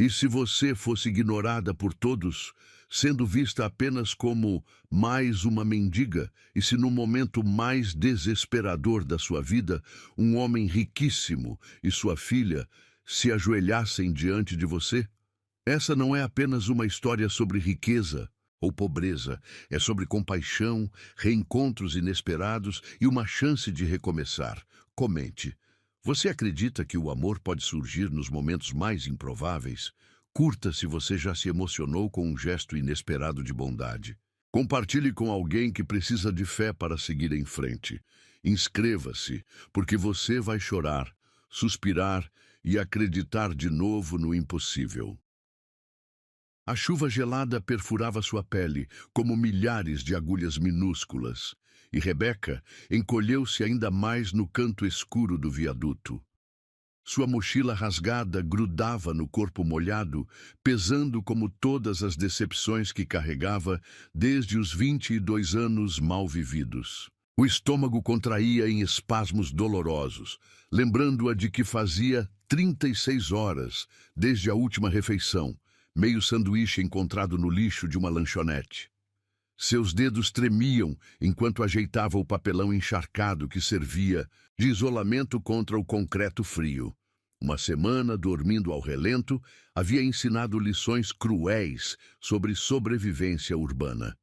E se você fosse ignorada por todos, sendo vista apenas como mais uma mendiga, e se no momento mais desesperador da sua vida, um homem riquíssimo e sua filha se ajoelhassem diante de você? Essa não é apenas uma história sobre riqueza ou pobreza, é sobre compaixão, reencontros inesperados e uma chance de recomeçar. Comente. Você acredita que o amor pode surgir nos momentos mais improváveis? Curta se você já se emocionou com um gesto inesperado de bondade. Compartilhe com alguém que precisa de fé para seguir em frente. Inscreva-se, porque você vai chorar, suspirar e acreditar de novo no impossível. A chuva gelada perfurava sua pele, como milhares de agulhas minúsculas, e Rebeca encolheu-se ainda mais no canto escuro do viaduto. Sua mochila rasgada grudava no corpo molhado, pesando como todas as decepções que carregava desde os 22 anos mal vividos. O estômago contraía em espasmos dolorosos, lembrando-a de que fazia 36 horas desde a última refeição, meio sanduíche encontrado no lixo de uma lanchonete. Seus dedos tremiam enquanto ajeitava o papelão encharcado que servia de isolamento contra o concreto frio. Uma semana dormindo ao relento havia ensinado lições cruéis sobre sobrevivência urbana.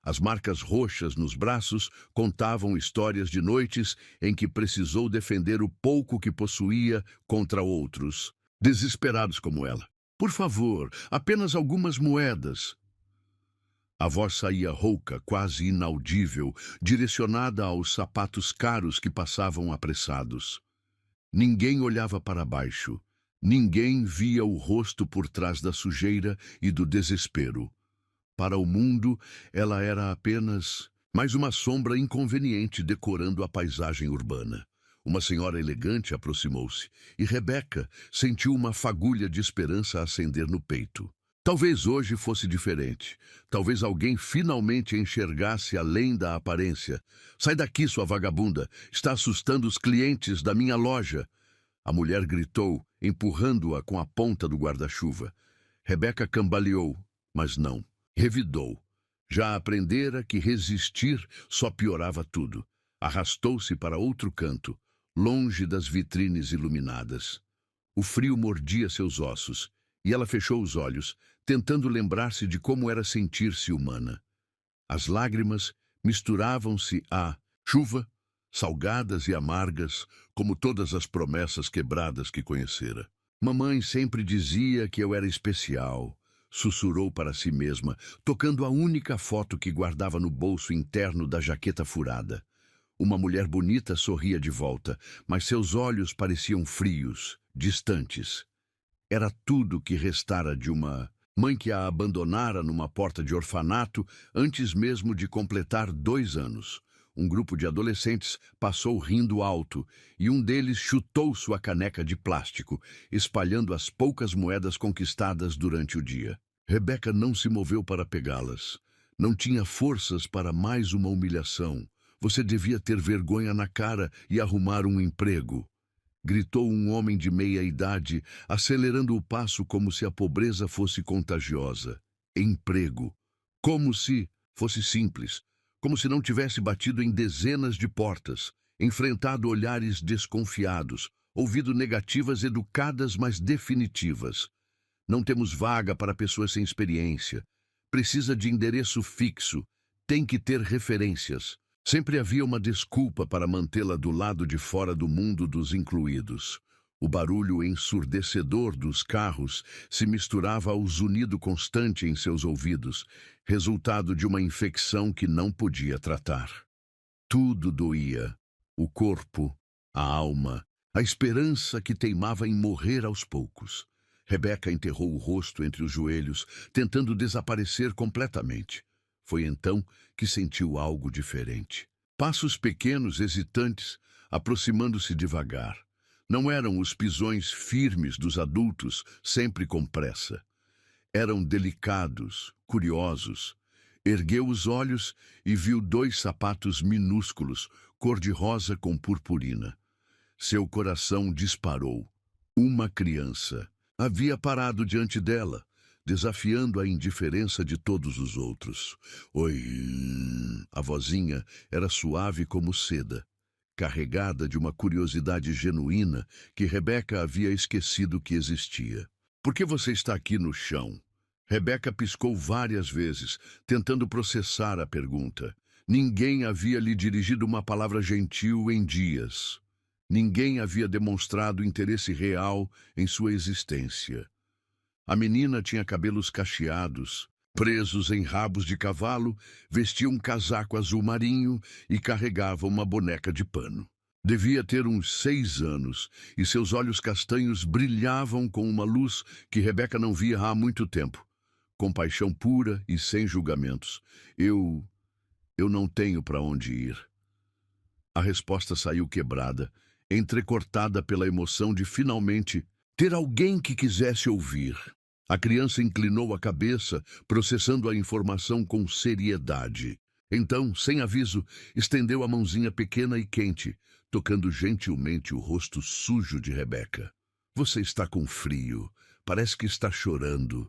As marcas roxas nos braços contavam histórias de noites em que precisou defender o pouco que possuía contra outros, desesperados como ela. Por favor, apenas algumas moedas. A voz saía rouca, quase inaudível, direcionada aos sapatos caros que passavam apressados. Ninguém olhava para baixo. Ninguém via o rosto por trás da sujeira e do desespero. Para o mundo, ela era apenas mais uma sombra inconveniente decorando a paisagem urbana. Uma senhora elegante aproximou-se, e Rebeca sentiu uma fagulha de esperança acender no peito. Talvez hoje fosse diferente. Talvez alguém finalmente enxergasse além da aparência. Sai daqui, sua vagabunda! Está assustando os clientes da minha loja! A mulher gritou, empurrando-a com a ponta do guarda-chuva. Rebeca cambaleou, mas não. Revidou. Já aprendera que resistir só piorava tudo. Arrastou-se para outro canto, longe das vitrines iluminadas. O frio mordia seus ossos, e ela fechou os olhos, tentando lembrar-se de como era sentir-se humana. As lágrimas misturavam-se à chuva, salgadas e amargas, como todas as promessas quebradas que conhecera. Mamãe sempre dizia que eu era especial, sussurrou para si mesma, tocando a única foto que guardava no bolso interno da jaqueta furada. Uma mulher bonita sorria de volta, mas seus olhos pareciam frios, distantes. Era tudo que restara de uma mãe que a abandonara numa porta de orfanato antes mesmo de completar 2 anos. Um grupo de adolescentes passou rindo alto, e um deles chutou sua caneca de plástico, espalhando as poucas moedas conquistadas durante o dia. Rebeca não se moveu para pegá-las. Não tinha forças para mais uma humilhação. Você devia ter vergonha na cara e arrumar um emprego, gritou um homem de meia idade, acelerando o passo como se a pobreza fosse contagiosa. Emprego. Como se fosse simples. Como se não tivesse batido em dezenas de portas, enfrentado olhares desconfiados, ouvido negativas educadas, mas definitivas. Não temos vaga para pessoas sem experiência. Precisa de endereço fixo. Tem que ter referências. Sempre havia uma desculpa para mantê-la do lado de fora do mundo dos incluídos. O barulho ensurdecedor dos carros se misturava ao zunido constante em seus ouvidos, resultado de uma infecção que não podia tratar. Tudo doía. O corpo, a alma, a esperança que teimava em morrer aos poucos. Rebeca enterrou o rosto entre os joelhos, tentando desaparecer completamente. Foi então que sentiu algo diferente. Passos pequenos, hesitantes, aproximando-se devagar. Não eram os pisões firmes dos adultos, sempre com pressa. Eram delicados, curiosos. Ergueu os olhos e viu 2 sapatos minúsculos, cor-de-rosa com purpurina. Seu coração disparou. Uma criança. havia parado diante dela, desafiando a indiferença de todos os outros. Oi! A vozinha era suave como seda, carregada de uma curiosidade genuína que Rebeca havia esquecido que existia. Por que você está aqui no chão? Rebeca piscou várias vezes, tentando processar a pergunta. Ninguém havia lhe dirigido uma palavra gentil em dias. Ninguém havia demonstrado interesse real em sua existência. A menina tinha cabelos cacheados, presos em rabos de cavalo, vestia um casaco azul marinho e carregava uma boneca de pano. Devia ter uns 6 anos, e seus olhos castanhos brilhavam com uma luz que Rebeca não via há muito tempo. Compaixão pura e sem julgamentos. Eu não tenho para onde ir. A resposta saiu quebrada, entrecortada pela emoção de finalmente ter alguém que quisesse ouvir. A criança inclinou a cabeça, processando a informação com seriedade. Então, sem aviso, estendeu a mãozinha pequena e quente, tocando gentilmente o rosto sujo de Rebeca. Você está com frio. Parece que está chorando.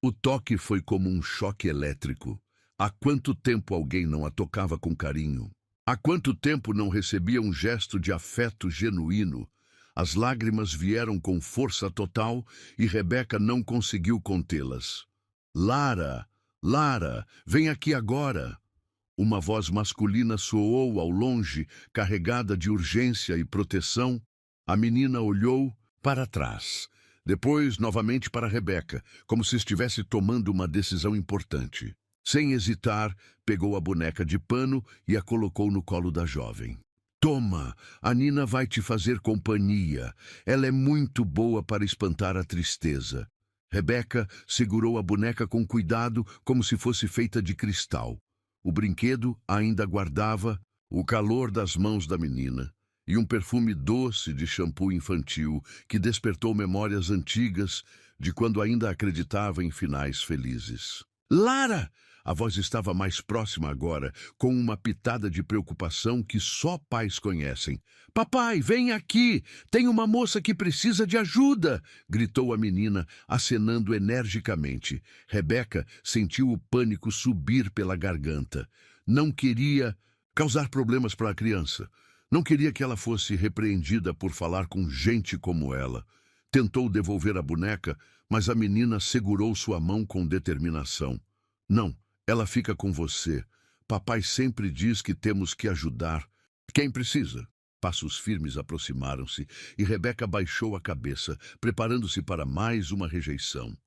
O toque foi como um choque elétrico. Há quanto tempo alguém não a tocava com carinho? Há quanto tempo não recebia um gesto de afeto genuíno? As lágrimas vieram com força total e Rebeca não conseguiu contê-las. Lara, Lara, vem aqui agora! Uma voz masculina soou ao longe, carregada de urgência e proteção. A menina olhou para trás. Depois, novamente para Rebeca, como se estivesse tomando uma decisão importante. Sem hesitar, pegou a boneca de pano e a colocou no colo da jovem. Toma, a Nina vai te fazer companhia. Ela é muito boa para espantar a tristeza. Rebeca segurou a boneca com cuidado, como se fosse feita de cristal. O brinquedo ainda guardava o calor das mãos da menina e um perfume doce de shampoo infantil que despertou memórias antigas de quando ainda acreditava em finais felizes. Lara! A voz estava mais próxima agora, com uma pitada de preocupação que só pais conhecem. Papai, vem aqui! Tem uma moça que precisa de ajuda! Gritou a menina, acenando energicamente. Rebeca sentiu o pânico subir pela garganta. Não queria causar problemas para a criança. Não queria que ela fosse repreendida por falar com gente como ela. Tentou devolver a boneca, mas a menina segurou sua mão com determinação. Não. Ela fica com você. Papai sempre diz que temos que ajudar quem precisa. Passos firmes aproximaram-se e Rebeca baixou a cabeça, preparando-se para mais uma rejeição.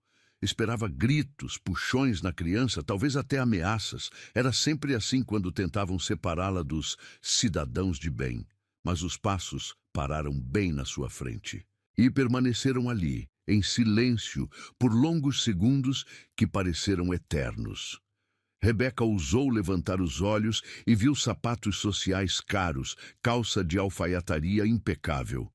Esperava gritos, puxões na criança, talvez até ameaças. Era sempre assim quando tentavam separá-la dos cidadãos de bem. Mas os passos pararam bem na sua frente. E permaneceram ali, em silêncio, por longos segundos que pareceram eternos. Rebeca ousou levantar os olhos e viu sapatos sociais caros, calça de alfaiataria impecável.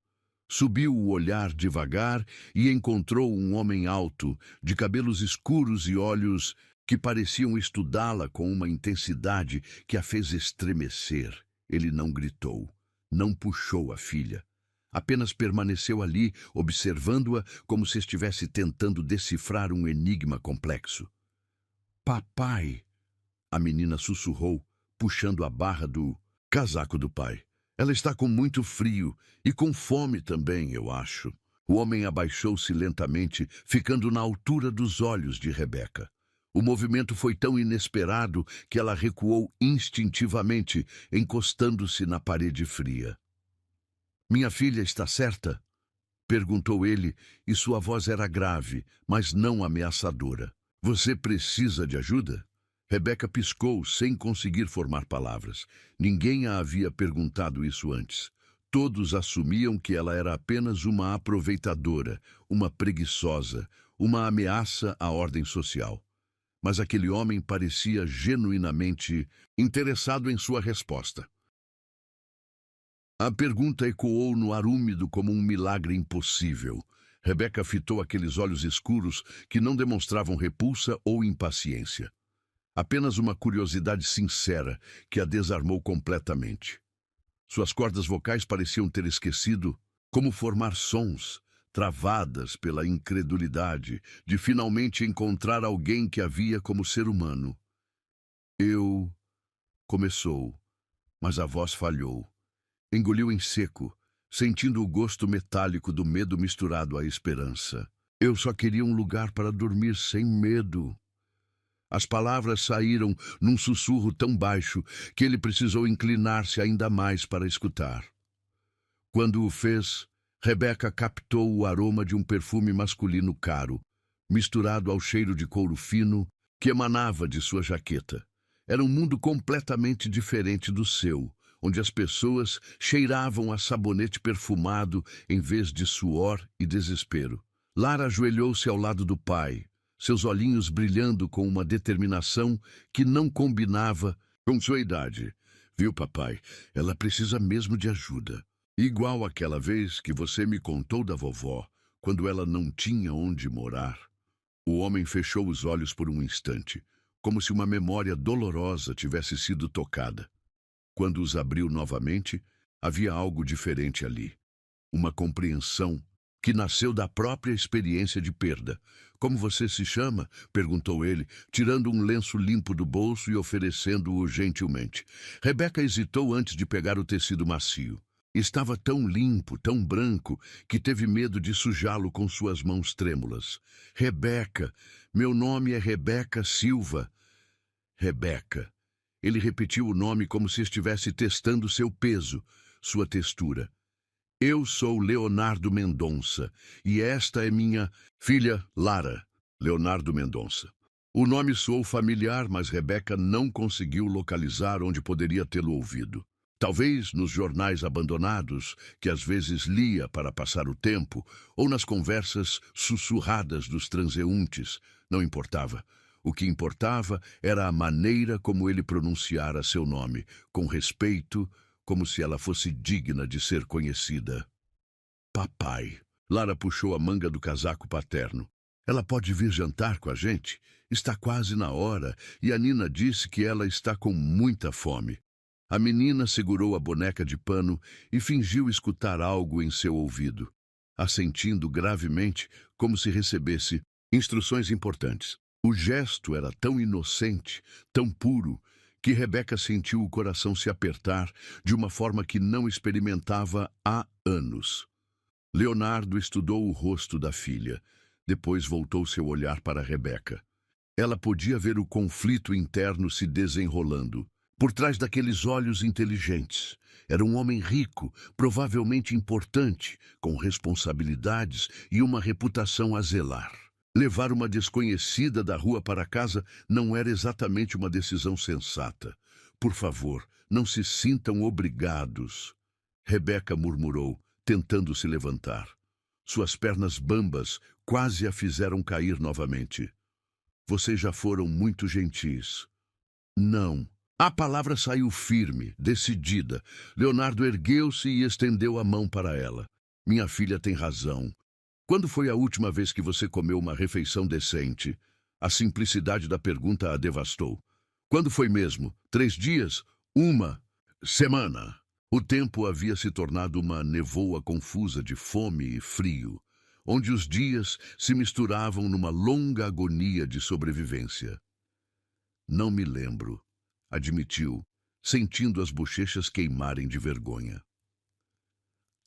Subiu o olhar devagar e encontrou um homem alto, de cabelos escuros e olhos que pareciam estudá-la com uma intensidade que a fez estremecer. Ele não gritou, não puxou a filha. Apenas permaneceu ali, observando-a como se estivesse tentando decifrar um enigma complexo. Papai! A menina sussurrou, puxando a barra do casaco do pai. Ela está com muito frio e com fome também, eu acho. O homem abaixou-se lentamente, ficando na altura dos olhos de Rebeca. O movimento foi tão inesperado que ela recuou instintivamente, encostando-se na parede fria. Minha filha está certa? Perguntou ele, e sua voz era grave, mas não ameaçadora. Você precisa de ajuda? Rebeca piscou sem conseguir formar palavras. Ninguém a havia perguntado isso antes. Todos assumiam que ela era apenas uma aproveitadora, uma preguiçosa, uma ameaça à ordem social. Mas aquele homem parecia genuinamente interessado em sua resposta. A pergunta ecoou no ar úmido como um milagre impossível. Rebeca fitou aqueles olhos escuros que não demonstravam repulsa ou impaciência. Apenas uma curiosidade sincera que a desarmou completamente. Suas cordas vocais pareciam ter esquecido como formar sons, travadas pela incredulidade de finalmente encontrar alguém que a via como ser humano. Eu... começou, mas a voz falhou. Engoliu em seco, sentindo o gosto metálico do medo misturado à esperança. Eu só queria um lugar para dormir sem medo. As palavras saíram num sussurro tão baixo que ele precisou inclinar-se ainda mais para escutar. Quando o fez, Rebeca captou o aroma de um perfume masculino caro, misturado ao cheiro de couro fino que emanava de sua jaqueta. Era um mundo completamente diferente do seu, onde as pessoas cheiravam a sabonete perfumado em vez de suor e desespero. Lara ajoelhou-se ao lado do pai, seus olhinhos brilhando com uma determinação que não combinava com sua idade. Viu, papai? Ela precisa mesmo de ajuda. Igual aquela vez que você me contou da vovó, quando ela não tinha onde morar. O homem fechou os olhos por um instante, como se uma memória dolorosa tivesse sido tocada. Quando os abriu novamente, havia algo diferente ali. Uma compreensão que nasceu da própria experiência de perda. Como você se chama? Perguntou ele, tirando um lenço limpo do bolso e oferecendo-o gentilmente. Rebeca hesitou antes de pegar o tecido macio. Estava tão limpo, tão branco, que teve medo de sujá-lo com suas mãos trêmulas. Rebeca, meu nome é Rebeca Silva. Rebeca. Ele repetiu o nome como se estivesse testando seu peso, sua textura. Eu sou Leonardo Mendonça, e esta é minha filha Lara. Leonardo Mendonça. O nome soou familiar, mas Rebeca não conseguiu localizar onde poderia tê-lo ouvido. Talvez nos jornais abandonados, que às vezes lia para passar o tempo, ou nas conversas sussurradas dos transeuntes, não importava. O que importava era a maneira como ele pronunciara seu nome, com respeito, como se ela fosse digna de ser conhecida. Papai. Lara puxou a manga do casaco paterno. Ela pode vir jantar com a gente? Está quase na hora, e a Nina disse que ela está com muita fome. A menina segurou a boneca de pano e fingiu escutar algo em seu ouvido, assentindo gravemente como se recebesse instruções importantes. O gesto era tão inocente, tão puro, que Rebeca sentiu o coração se apertar de uma forma que não experimentava há anos. Leonardo estudou o rosto da filha. Depois voltou seu olhar para Rebeca. Ela podia ver o conflito interno se desenrolando. Por trás daqueles olhos inteligentes, era um homem rico, provavelmente importante, com responsabilidades e uma reputação a zelar. Levar uma desconhecida da rua para casa não era exatamente uma decisão sensata. Por favor, não se sintam obrigados. Rebeca murmurou, tentando se levantar. Suas pernas bambas quase a fizeram cair novamente. Vocês já foram muito gentis. Não. A palavra saiu firme, decidida. Leonardo ergueu-se e estendeu a mão para ela. Minha filha tem razão. Quando foi a última vez que você comeu uma refeição decente? A simplicidade da pergunta a devastou. Quando foi mesmo? 3 dias? 1 semana. O tempo havia se tornado uma nevoa confusa de fome e frio, onde os dias se misturavam numa longa agonia de sobrevivência. Não me lembro, admitiu, sentindo as bochechas queimarem de vergonha.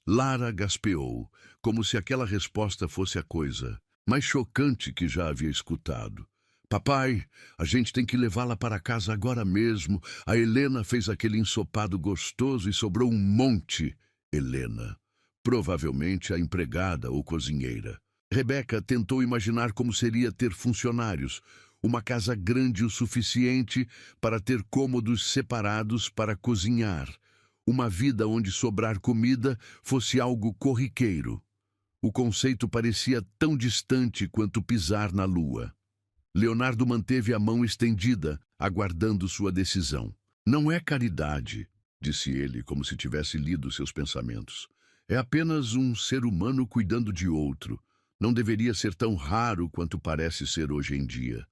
Lara gaspeou, como se aquela resposta fosse a coisa mais chocante que já havia escutado. Papai, a gente tem que levá-la para casa agora mesmo. A Helena fez aquele ensopado gostoso e sobrou um monte. Helena. Provavelmente a empregada ou cozinheira. Rebeca tentou imaginar como seria ter funcionários. Uma casa grande o suficiente para ter cômodos separados para cozinhar. Uma vida onde sobrar comida fosse algo corriqueiro. O conceito parecia tão distante quanto pisar na lua. Leonardo manteve a mão estendida, aguardando sua decisão. Não é caridade, disse ele, como se tivesse lido seus pensamentos. É apenas um ser humano cuidando de outro. Não deveria ser tão raro quanto parece ser hoje em dia.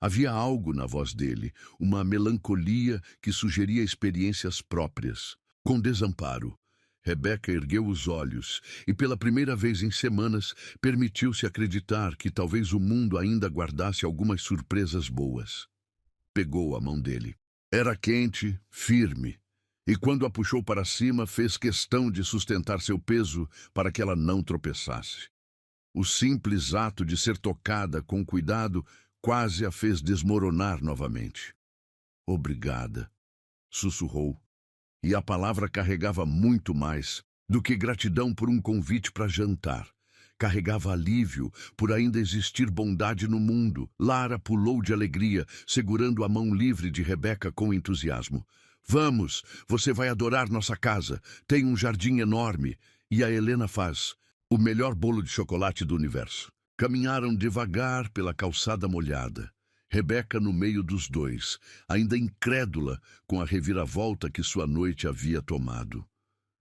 Havia algo na voz dele, uma melancolia que sugeria experiências próprias. Com desamparo, Rebeca ergueu os olhos e, pela primeira vez em semanas, permitiu-se acreditar que talvez o mundo ainda guardasse algumas surpresas boas. Pegou a mão dele. Era quente, firme, e quando a puxou para cima, fez questão de sustentar seu peso para que ela não tropeçasse. O simples ato de ser tocada com cuidado quase a fez desmoronar novamente. Obrigada, sussurrou, e a palavra carregava muito mais do que gratidão por um convite para jantar. Carregava alívio por ainda existir bondade no mundo. Lara pulou de alegria, segurando a mão livre de Rebeca com entusiasmo. Vamos, você vai adorar nossa casa. Tem um jardim enorme e a Helena faz o melhor bolo de chocolate do universo. Caminharam devagar pela calçada molhada. Rebeca no meio dos dois, ainda incrédula com a reviravolta que sua noite havia tomado.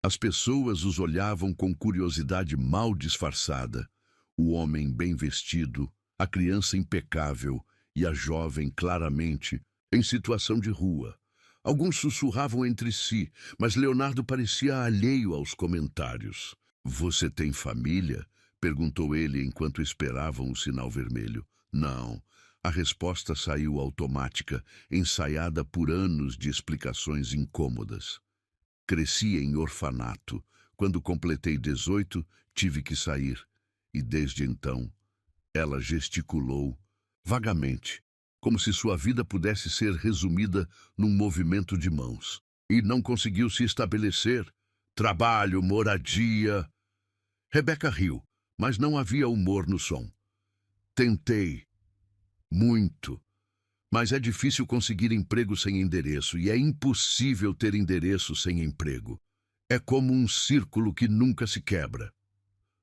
As pessoas os olhavam com curiosidade mal disfarçada. O homem bem vestido, a criança impecável e a jovem claramente em situação de rua. Alguns sussurravam entre si, mas Leonardo parecia alheio aos comentários. "Você tem família?" perguntou ele enquanto esperavam o sinal vermelho. "Não." A resposta saiu automática, ensaiada por anos de explicações incômodas. "Cresci em orfanato. Quando completei 18, tive que sair. E desde então..." Ela gesticulou, vagamente, como se sua vida pudesse ser resumida num movimento de mãos. "E não conseguiu se estabelecer? Trabalho, moradia..." Rebeca riu, mas não havia humor no som. "Tentei. Muito. Mas é difícil conseguir emprego sem endereço e é impossível ter endereço sem emprego. É como um círculo que nunca se quebra."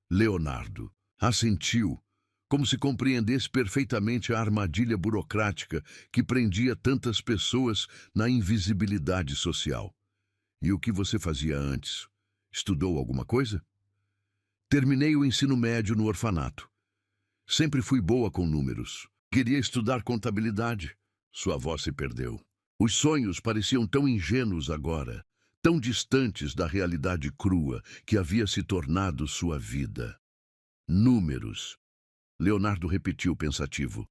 Leonardo assentiu, como se compreendesse perfeitamente a armadilha burocrática que prendia tantas pessoas na invisibilidade social. "E o que você fazia antes? Estudou alguma coisa?" "Terminei o ensino médio no orfanato. Sempre fui boa com números. Queria estudar contabilidade." Sua voz se perdeu. Os sonhos pareciam tão ingênuos agora, tão distantes da realidade crua que havia se tornado sua vida. "Números." Leonardo repetiu pensativo.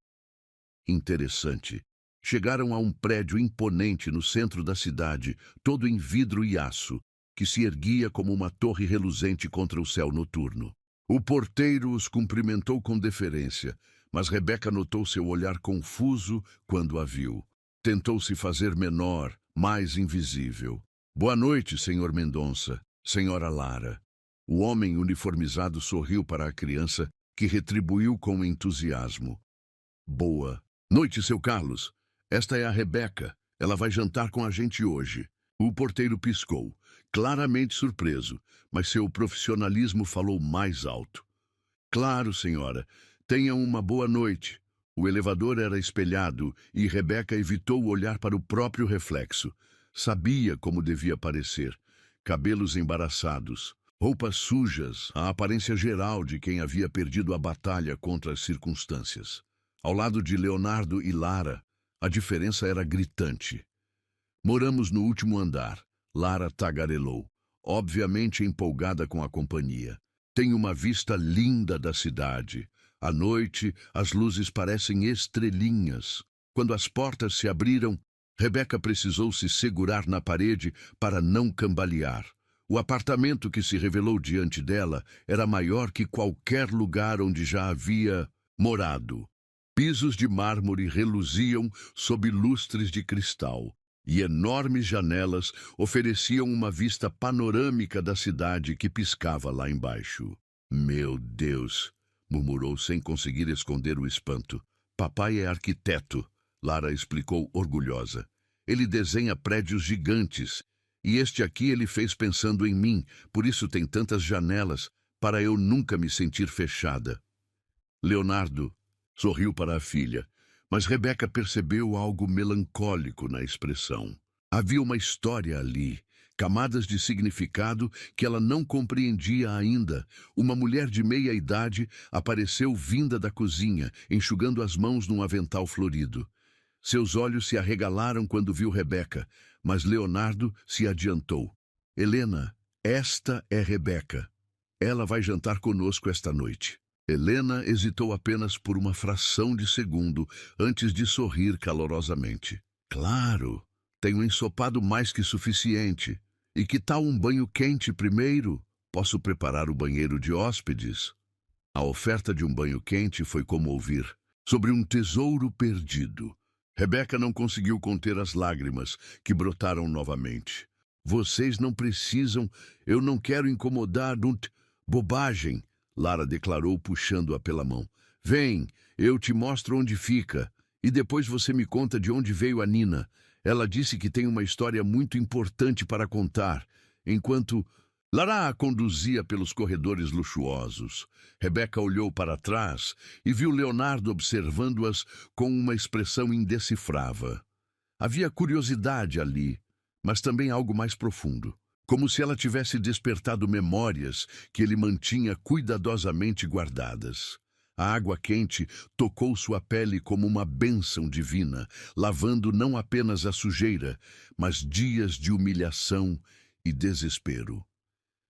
"Interessante." Chegaram a um prédio imponente no centro da cidade, todo em vidro e aço, que se erguia como uma torre reluzente contra o céu noturno. O porteiro os cumprimentou com deferência, mas Rebeca notou seu olhar confuso quando a viu. Tentou se fazer menor, mais invisível. "Boa noite, senhor Mendonça, senhora Lara." O homem uniformizado sorriu para a criança, que retribuiu com entusiasmo. "Boa noite, seu Carlos. Esta é a Rebeca. Ela vai jantar com a gente hoje." O porteiro piscou, claramente surpreso, mas seu profissionalismo falou mais alto. "Claro, senhora. Tenha uma boa noite." O elevador era espelhado e Rebeca evitou olhar para o próprio reflexo. Sabia como devia parecer. Cabelos embaraçados, roupas sujas, a aparência geral de quem havia perdido a batalha contra as circunstâncias. Ao lado de Leonardo e Lara, a diferença era gritante. "Moramos no último andar." Lara tagarelou, obviamente empolgada com a companhia. "Tem uma vista linda da cidade. À noite, as luzes parecem estrelinhas." Quando as portas se abriram, Rebeca precisou se segurar na parede para não cambalear. O apartamento que se revelou diante dela era maior que qualquer lugar onde já havia morado. Pisos de mármore reluziam sob lustres de cristal, e enormes janelas ofereciam uma vista panorâmica da cidade que piscava lá embaixo. "Meu Deus!" murmurou sem conseguir esconder o espanto. "Papai é arquiteto", Lara explicou orgulhosa. "Ele desenha prédios gigantes, e este aqui ele fez pensando em mim, por isso tem tantas janelas, para eu nunca me sentir fechada." Leonardo sorriu para a filha, mas Rebeca percebeu algo melancólico na expressão. Havia uma história ali, camadas de significado que ela não compreendia ainda. Uma mulher de meia-idade apareceu vinda da cozinha, enxugando as mãos num avental florido. Seus olhos se arregalaram quando viu Rebeca, mas Leonardo se adiantou. "Helena, Esta é Rebeca. Ela vai jantar conosco esta noite. Helena hesitou apenas por uma fração de segundo antes de sorrir calorosamente. Claro, tenho ensopado mais que suficiente. E que tal um banho quente primeiro? Posso preparar o banheiro de hóspedes. A oferta de um banho quente foi como ouvir sobre um tesouro perdido. Rebeca não conseguiu conter as lágrimas, que brotaram novamente. Vocês não precisam, eu não quero incomodar. Bobagem, Lara declarou puxando-a pela mão. Vem, eu te mostro onde fica. E depois você me conta de onde veio a Nina. Ela disse que tem uma história muito importante para contar. Enquanto Lara a conduzia pelos corredores luxuosos, Rebeca olhou para trás e viu Leonardo observando-as com uma expressão indecifrável. Havia curiosidade ali, mas também algo mais profundo, como se ela tivesse despertado memórias que ele mantinha cuidadosamente guardadas. A água quente tocou sua pele como uma bênção divina, lavando não apenas a sujeira, mas dias de humilhação e desespero.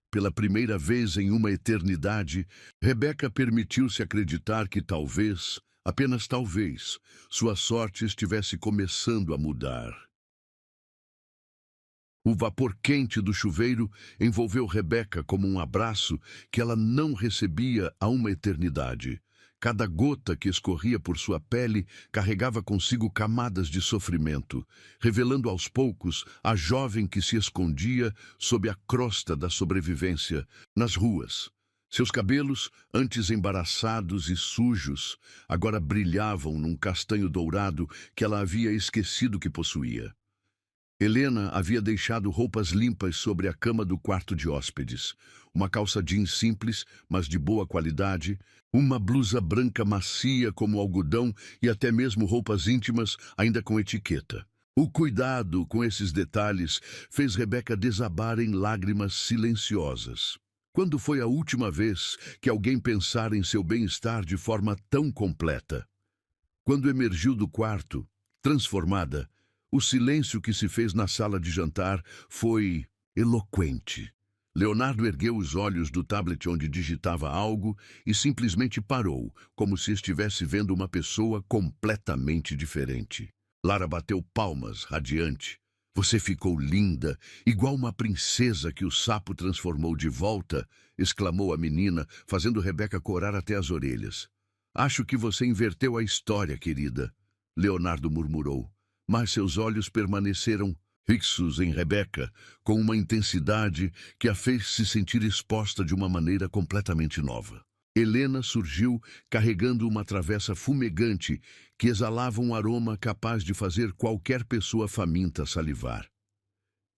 Pela primeira vez em uma eternidade, Rebeca permitiu-se acreditar que talvez, apenas talvez, sua sorte estivesse começando a mudar. O vapor quente do chuveiro envolveu Rebeca como um abraço que ela não recebia há uma eternidade. Cada gota que escorria por sua pele carregava consigo camadas de sofrimento, revelando aos poucos a jovem que se escondia sob a crosta da sobrevivência nas ruas. Seus cabelos, antes embaraçados e sujos, agora brilhavam num castanho dourado que ela havia esquecido que possuía. Helena havia deixado roupas limpas sobre a cama do quarto de hóspedes. Uma calça jeans simples, mas de boa qualidade, uma blusa branca macia como algodão e até mesmo roupas íntimas, ainda com etiqueta. O cuidado com esses detalhes fez Rebeca desabar em lágrimas silenciosas. Quando foi a última vez que alguém pensara em seu bem-estar de forma tão completa? Quando emergiu do quarto, transformada, o silêncio que se fez na sala de jantar foi eloquente. Leonardo ergueu os olhos do tablet onde digitava algo e simplesmente parou, como se estivesse vendo uma pessoa completamente diferente. Lara bateu palmas, radiante. Você ficou linda, igual uma princesa que o sapo transformou de volta, exclamou a menina, fazendo Rebeca corar até as orelhas. Acho que você inverteu a história, querida, Leonardo murmurou. Mas seus olhos permaneceram fixos em Rebeca, com uma intensidade que a fez se sentir exposta de uma maneira completamente nova. Helena surgiu carregando uma travessa fumegante que exalava um aroma capaz de fazer qualquer pessoa faminta salivar.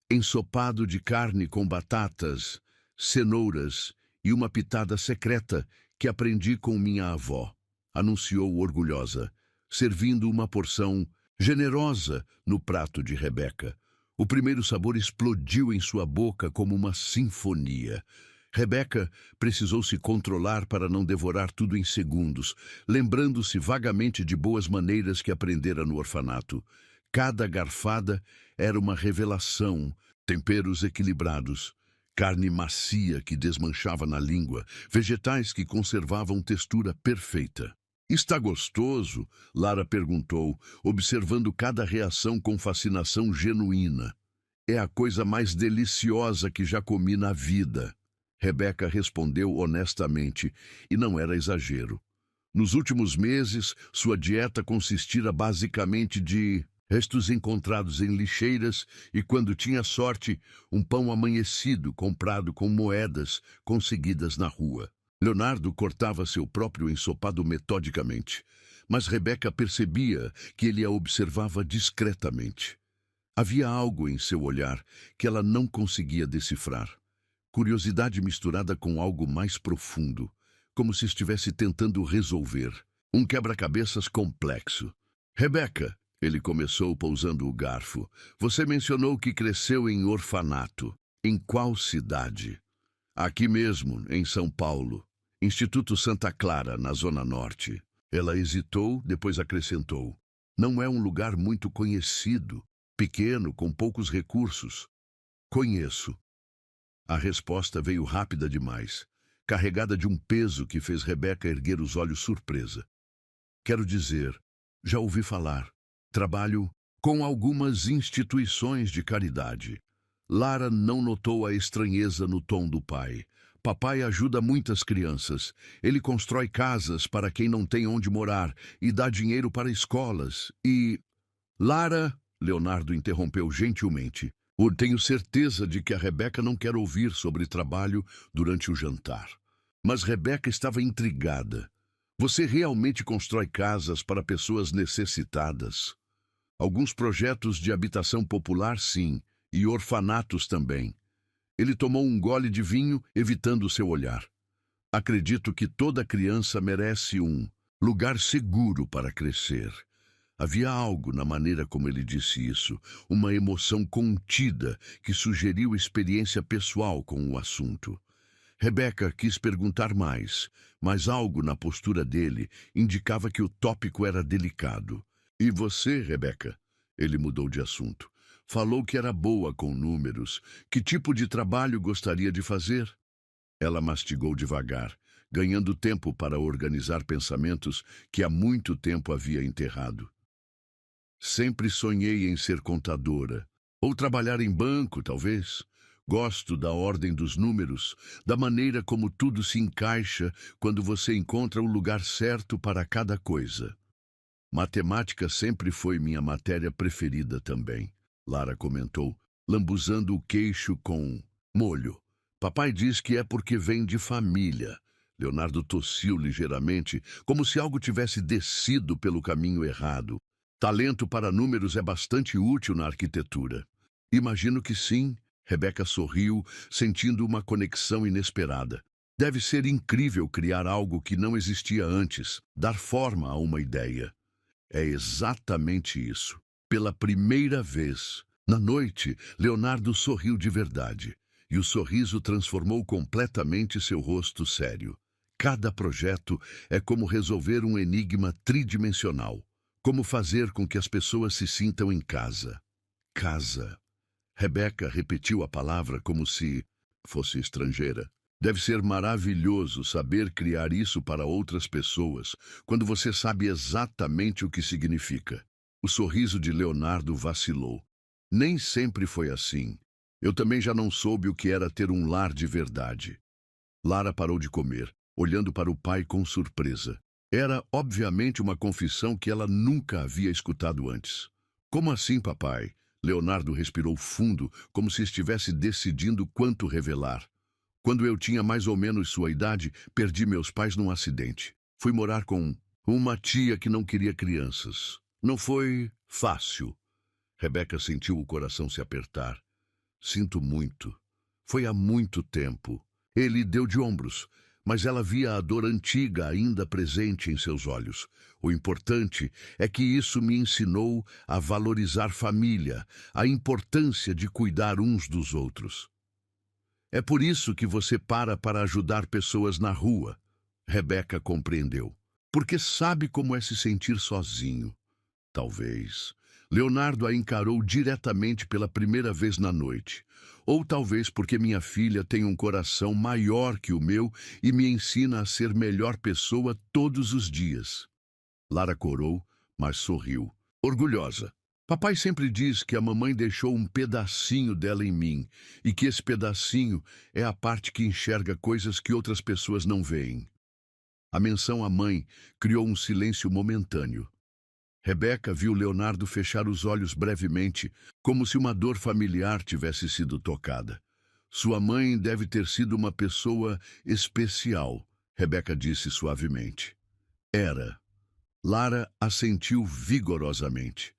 Ensopado de carne com batatas, cenouras e uma pitada secreta que aprendi com minha avó, anunciou orgulhosa, servindo uma porção generosa no prato de Rebeca. O primeiro sabor explodiu em sua boca como uma sinfonia. Rebeca precisou se controlar para não devorar tudo em segundos, lembrando-se vagamente de boas maneiras que aprendera no orfanato. Cada garfada era uma revelação, temperos equilibrados, carne macia que desmanchava na língua, vegetais que conservavam textura perfeita. Está gostoso? Lara perguntou, observando cada reação com fascinação genuína. É a coisa mais deliciosa que já comi na vida. Rebeca respondeu honestamente, e não era exagero. Nos últimos meses, sua dieta consistira basicamente de restos encontrados em lixeiras e, quando tinha sorte, um pão amanhecido comprado com moedas conseguidas na rua. Leonardo cortava seu próprio ensopado metodicamente, mas Rebeca percebia que ele a observava discretamente. Havia algo em seu olhar que ela não conseguia decifrar. Curiosidade misturada com algo mais profundo, como se estivesse tentando resolver. Um quebra-cabeças complexo. Rebeca, ele começou pousando o garfo, você mencionou que cresceu em orfanato. Em qual cidade? Aqui mesmo, em São Paulo. Instituto Santa Clara, na Zona Norte. Ela hesitou, depois acrescentou. Não é um lugar muito conhecido, pequeno, com poucos recursos. Conheço. A resposta veio rápida demais, carregada de um peso que fez Rebeca erguer os olhos surpresa. Quero dizer, já ouvi falar. Trabalho com algumas instituições de caridade. Lara não notou a estranheza no tom do pai. Papai ajuda muitas crianças. Ele constrói casas para quem não tem onde morar e dá dinheiro para escolas. E... Lara, Leonardo interrompeu gentilmente. Tenho certeza de que a Rebeca não quer ouvir sobre trabalho durante o jantar. Mas Rebeca estava intrigada. Você realmente constrói casas para pessoas necessitadas? Alguns projetos de habitação popular, sim, e orfanatos também. Ele tomou um gole de vinho, evitando seu olhar. Acredito que toda criança merece um lugar seguro para crescer. Havia algo na maneira como ele disse isso, uma emoção contida que sugeriu experiência pessoal com o assunto. Rebeca quis perguntar mais, mas algo na postura dele indicava que o tópico era delicado. E você, Rebeca? Ele mudou de assunto. Falou que era boa com números. Que tipo de trabalho gostaria de fazer? Ela mastigou devagar, ganhando tempo para organizar pensamentos que há muito tempo havia enterrado. Sempre sonhei em ser contadora. Ou trabalhar em banco, talvez. Gosto da ordem dos números, da maneira como tudo se encaixa quando você encontra o lugar certo para cada coisa. Matemática sempre foi minha matéria preferida também, Lara comentou, lambuzando o queixo com molho. Papai diz que é porque vem de família. Leonardo tossiu ligeiramente, como se algo tivesse descido pelo caminho errado. Talento para números é bastante útil na arquitetura. Imagino que sim. Rebeca sorriu, sentindo uma conexão inesperada. Deve ser incrível criar algo que não existia antes, dar forma a uma ideia. É exatamente isso. Pela primeira vez, na noite, Leonardo sorriu de verdade, e o sorriso transformou completamente seu rosto sério. Cada projeto é como resolver um enigma tridimensional. Como fazer com que as pessoas se sintam em casa. Casa. Rebeca repetiu a palavra como se fosse estrangeira. Deve ser maravilhoso saber criar isso para outras pessoas, quando você sabe exatamente o que significa. O sorriso de Leonardo vacilou. Nem sempre foi assim. Eu também já não soube o que era ter um lar de verdade. Lara parou de comer, olhando para o pai com surpresa. Era, obviamente, uma confissão que ela nunca havia escutado antes. Como assim, papai? Leonardo respirou fundo, como se estivesse decidindo quanto revelar. Quando eu tinha mais ou menos sua idade, perdi meus pais num acidente. Fui morar com uma tia que não queria crianças. Não foi fácil. Rebeca sentiu o coração se apertar. Sinto muito. Foi há muito tempo. Ele deu de ombros. Mas ela via a dor antiga ainda presente em seus olhos. O importante é que isso me ensinou a valorizar família, a importância de cuidar uns dos outros. É por isso que você para ajudar pessoas na rua. Rebeca compreendeu. Porque sabe como é se sentir sozinho. Talvez. Leonardo a encarou diretamente pela primeira vez na noite. Ou talvez porque minha filha tem um coração maior que o meu e me ensina a ser melhor pessoa todos os dias. Lara corou, mas sorriu, orgulhosa. Papai sempre diz que a mamãe deixou um pedacinho dela em mim e que esse pedacinho é a parte que enxerga coisas que outras pessoas não veem. A menção à mãe criou um silêncio momentâneo. Rebeca viu Leonardo fechar os olhos brevemente, como se uma dor familiar tivesse sido tocada. Sua mãe deve ter sido uma pessoa especial, Rebeca disse suavemente. Era. Lara assentiu vigorosamente.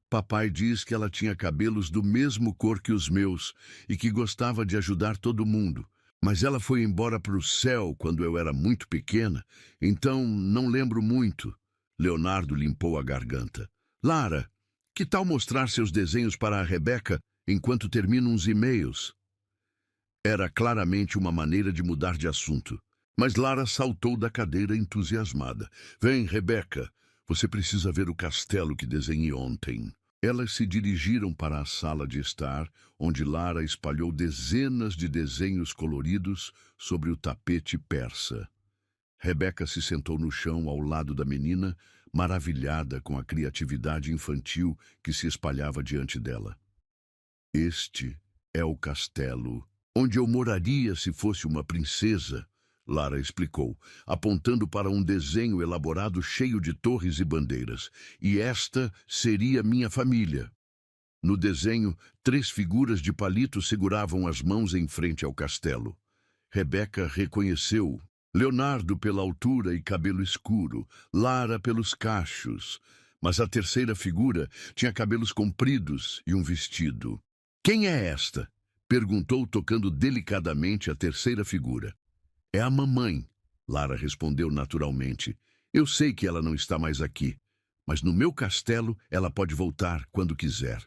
Papai diz que ela tinha cabelos do mesmo cor que os meus e que gostava de ajudar todo mundo. Mas ela foi embora para o céu quando eu era muito pequena, então não lembro muito. Leonardo limpou a garganta. Lara, que tal mostrar seus desenhos para a Rebeca enquanto termino uns e-mails? Era claramente uma maneira de mudar de assunto. Mas Lara saltou da cadeira entusiasmada. Vem, Rebeca, você precisa ver o castelo que desenhei ontem. Elas se dirigiram para a sala de estar, onde Lara espalhou dezenas de desenhos coloridos sobre o tapete persa. Rebeca se sentou no chão ao lado da menina, maravilhada com a criatividade infantil que se espalhava diante dela. Este é o castelo onde eu moraria se fosse uma princesa, Lara explicou, apontando para um desenho elaborado cheio de torres e bandeiras. E esta seria minha família. No desenho, 3 figuras de palito seguravam as mãos em frente ao castelo. Rebeca reconheceu Leonardo pela altura e cabelo escuro, Lara pelos cachos, mas a terceira figura tinha cabelos compridos e um vestido. Quem é esta? Perguntou, tocando delicadamente a terceira figura. É a mamãe, Lara respondeu naturalmente. Eu sei que ela não está mais aqui, mas no meu castelo ela pode voltar quando quiser.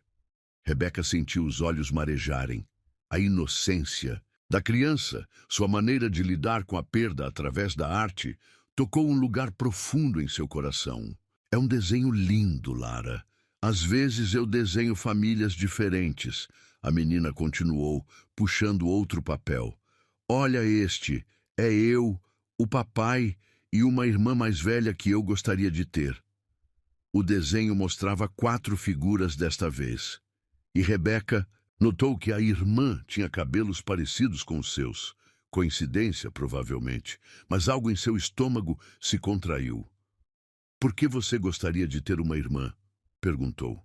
Rebeca sentiu os olhos marejarem. A inocência da criança, sua maneira de lidar com a perda através da arte, tocou um lugar profundo em seu coração. É um desenho lindo, Lara. Às vezes eu desenho famílias diferentes, a menina continuou, puxando outro papel. Olha este. É eu, o papai e uma irmã mais velha que eu gostaria de ter. O desenho mostrava 4 figuras desta vez. E Rebeca notou que a irmã tinha cabelos parecidos com os seus. Coincidência, provavelmente, mas algo em seu estômago se contraiu. Por que você gostaria de ter uma irmã? Perguntou.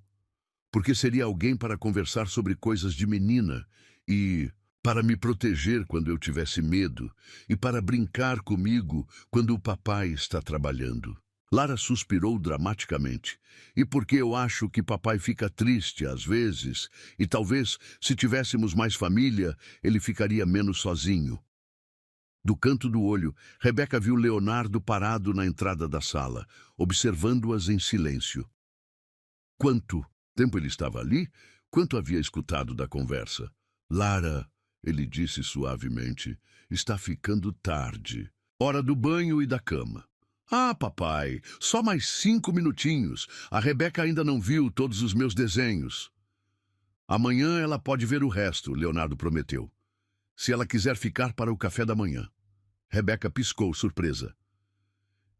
Porque seria alguém para conversar sobre coisas de menina e para me proteger quando eu tivesse medo e para brincar comigo quando o papai está trabalhando. Lara suspirou dramaticamente. E porque eu acho que papai fica triste às vezes, e talvez, se tivéssemos mais família, ele ficaria menos sozinho. Do canto do olho, Rebeca viu Leonardo parado na entrada da sala, observando-as em silêncio. Quanto tempo ele estava ali? Quanto havia escutado da conversa? Lara, ele disse suavemente, está ficando tarde. Hora do banho e da cama. Ah, papai, só mais 5 minutinhos. A Rebeca ainda não viu todos os meus desenhos. Amanhã ela pode ver o resto, Leonardo prometeu. Se ela quiser ficar para o café da manhã. Rebeca piscou, surpresa.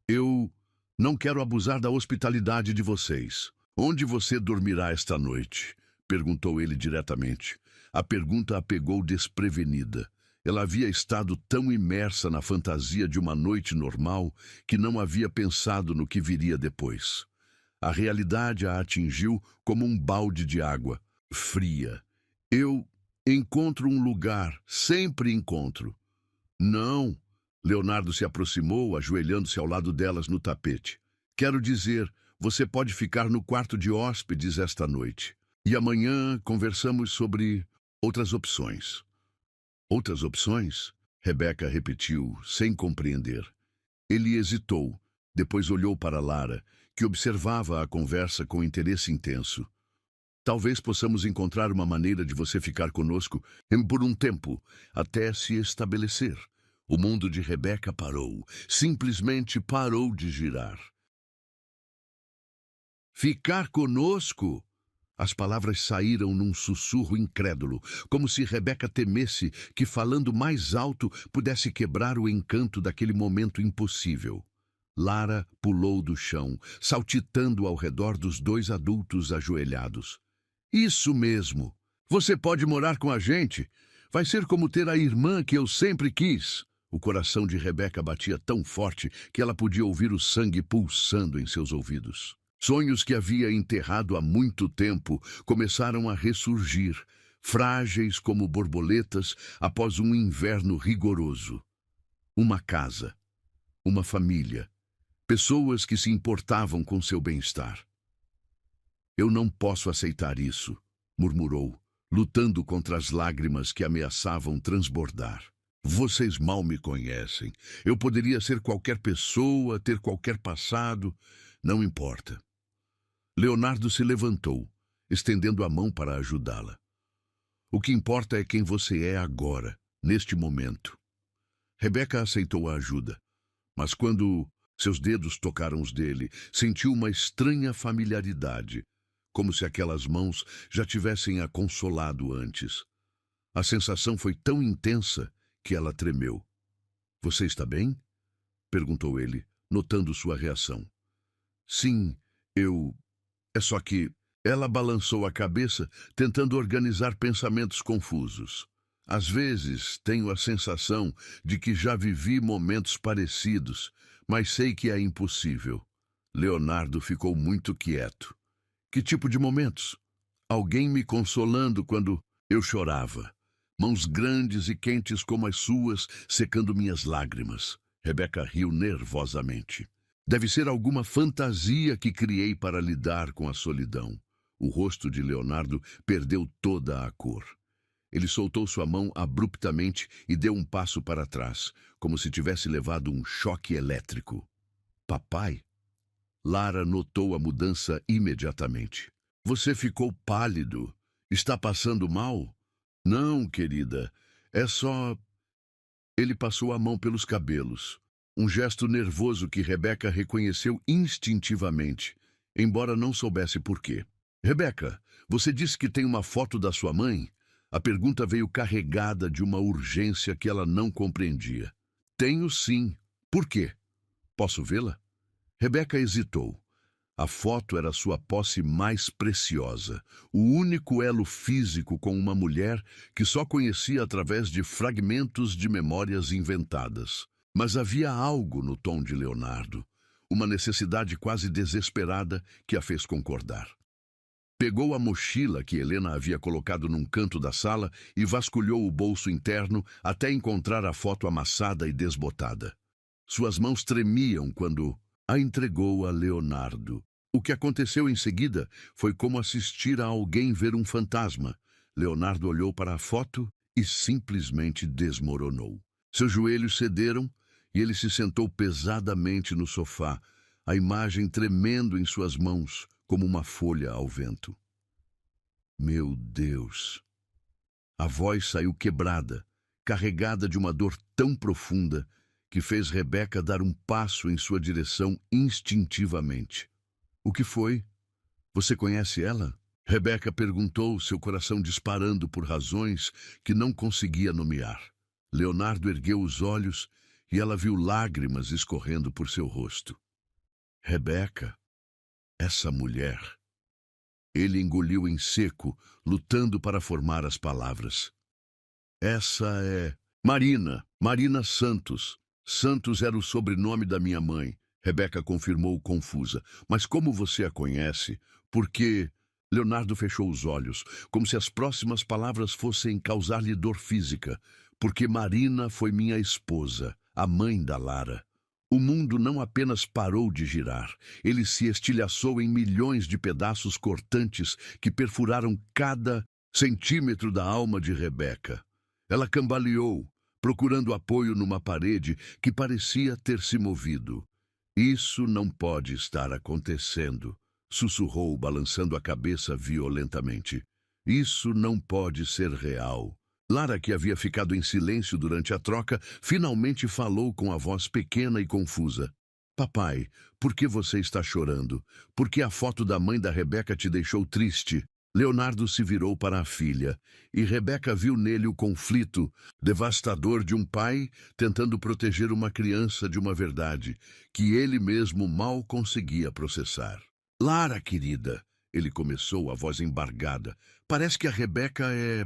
Eu não quero abusar da hospitalidade de vocês. Onde você dormirá esta noite? Perguntou ele diretamente. A pergunta a pegou desprevenida. Ela havia estado tão imersa na fantasia de uma noite normal que não havia pensado no que viria depois. A realidade a atingiu como um balde de água, fria. Eu encontro um lugar, sempre encontro. Não. Leonardo se aproximou, ajoelhando-se ao lado delas no tapete. Quero dizer, você pode ficar no quarto de hóspedes esta noite. E amanhã conversamos sobre outras opções. Outras opções? Rebeca repetiu, sem compreender. Ele hesitou, depois olhou para Lara, que observava a conversa com interesse intenso. Talvez possamos encontrar uma maneira de você ficar conosco por um tempo, até se estabelecer. O mundo de Rebeca parou, simplesmente parou de girar. Ficar conosco? As palavras saíram num sussurro incrédulo, como se Rebeca temesse que, falando mais alto, pudesse quebrar o encanto daquele momento impossível. Lara pulou do chão, saltitando ao redor dos 2 adultos ajoelhados. Isso mesmo! Você pode morar com a gente! Vai ser como ter a irmã que eu sempre quis! O coração de Rebeca batia tão forte que ela podia ouvir o sangue pulsando em seus ouvidos. Sonhos que havia enterrado há muito tempo começaram a ressurgir, frágeis como borboletas após um inverno rigoroso. Uma casa, uma família, pessoas que se importavam com seu bem-estar. Eu não posso aceitar isso, murmurou, lutando contra as lágrimas que ameaçavam transbordar. Vocês mal me conhecem. Eu poderia ser qualquer pessoa, ter qualquer passado, não importa. Leonardo se levantou, estendendo a mão para ajudá-la. O que importa é quem você é agora, neste momento. Rebeca aceitou a ajuda, mas quando seus dedos tocaram os dele, sentiu uma estranha familiaridade, como se aquelas mãos já tivessem a consolado antes. A sensação foi tão intensa que ela tremeu. "Você está bem?" perguntou ele, notando sua reação. "Sim, eu... É só que..." Ela balançou a cabeça, tentando organizar pensamentos confusos. "Às vezes tenho a sensação de que já vivi momentos parecidos, mas sei que é impossível." Leonardo ficou muito quieto. "Que tipo de momentos?" "Alguém me consolando quando eu chorava. Mãos grandes e quentes como as suas, secando minhas lágrimas." Rebeca riu nervosamente. "Deve ser alguma fantasia que criei para lidar com a solidão." O rosto de Leonardo perdeu toda a cor. Ele soltou sua mão abruptamente e deu um passo para trás, como se tivesse levado um choque elétrico. "Papai?" Lara notou a mudança imediatamente. "Você ficou pálido. Está passando mal?" "Não, querida. É só..." Ele passou a mão pelos cabelos. Um gesto nervoso que Rebeca reconheceu instintivamente, embora não soubesse por quê. "Rebeca, você disse que tem uma foto da sua mãe?" A pergunta veio carregada de uma urgência que ela não compreendia. "Tenho sim. Por quê? Posso vê-la?" Rebeca hesitou. A foto era sua posse mais preciosa, o único elo físico com uma mulher que só conhecia através de fragmentos de memórias inventadas. Mas havia algo no tom de Leonardo, uma necessidade quase desesperada que a fez concordar. Pegou a mochila que Helena havia colocado num canto da sala e vasculhou o bolso interno até encontrar a foto amassada e desbotada. Suas mãos tremiam quando a entregou a Leonardo. O que aconteceu em seguida foi como assistir a alguém ver um fantasma. Leonardo olhou para a foto e simplesmente desmoronou. Seus joelhos cederam e ele se sentou pesadamente no sofá, a imagem tremendo em suas mãos como uma folha ao vento. "Meu Deus!" A voz saiu quebrada, carregada de uma dor tão profunda que fez Rebeca dar um passo em sua direção instintivamente. "O que foi? Você conhece ela?" Rebeca perguntou, seu coração disparando por razões que não conseguia nomear. Leonardo ergueu os olhos e ela viu lágrimas escorrendo por seu rosto. "Rebeca, essa mulher..." Ele engoliu em seco, lutando para formar as palavras. "Essa é... Marina Santos. Santos era o sobrenome da minha mãe." Rebeca confirmou confusa. "Mas como você a conhece? Porque..." Leonardo fechou os olhos, como se as próximas palavras fossem causar-lhe dor física. "Porque Marina foi minha esposa, a mãe da Lara." O mundo não apenas parou de girar, ele se estilhaçou em milhões de pedaços cortantes que perfuraram cada centímetro da alma de Rebeca. Ela cambaleou, procurando apoio numa parede que parecia ter se movido. "Isso não pode estar acontecendo", sussurrou, balançando a cabeça violentamente. "Isso não pode ser real." Lara, que havia ficado em silêncio durante a troca, finalmente falou com a voz pequena e confusa. "Papai, por que você está chorando? Por que a foto da mãe da Rebeca te deixou triste?" Leonardo se virou para a filha, e Rebeca viu nele o conflito devastador de um pai tentando proteger uma criança de uma verdade que ele mesmo mal conseguia processar. "Lara, querida", ele começou, a voz embargada, "parece que a Rebeca é...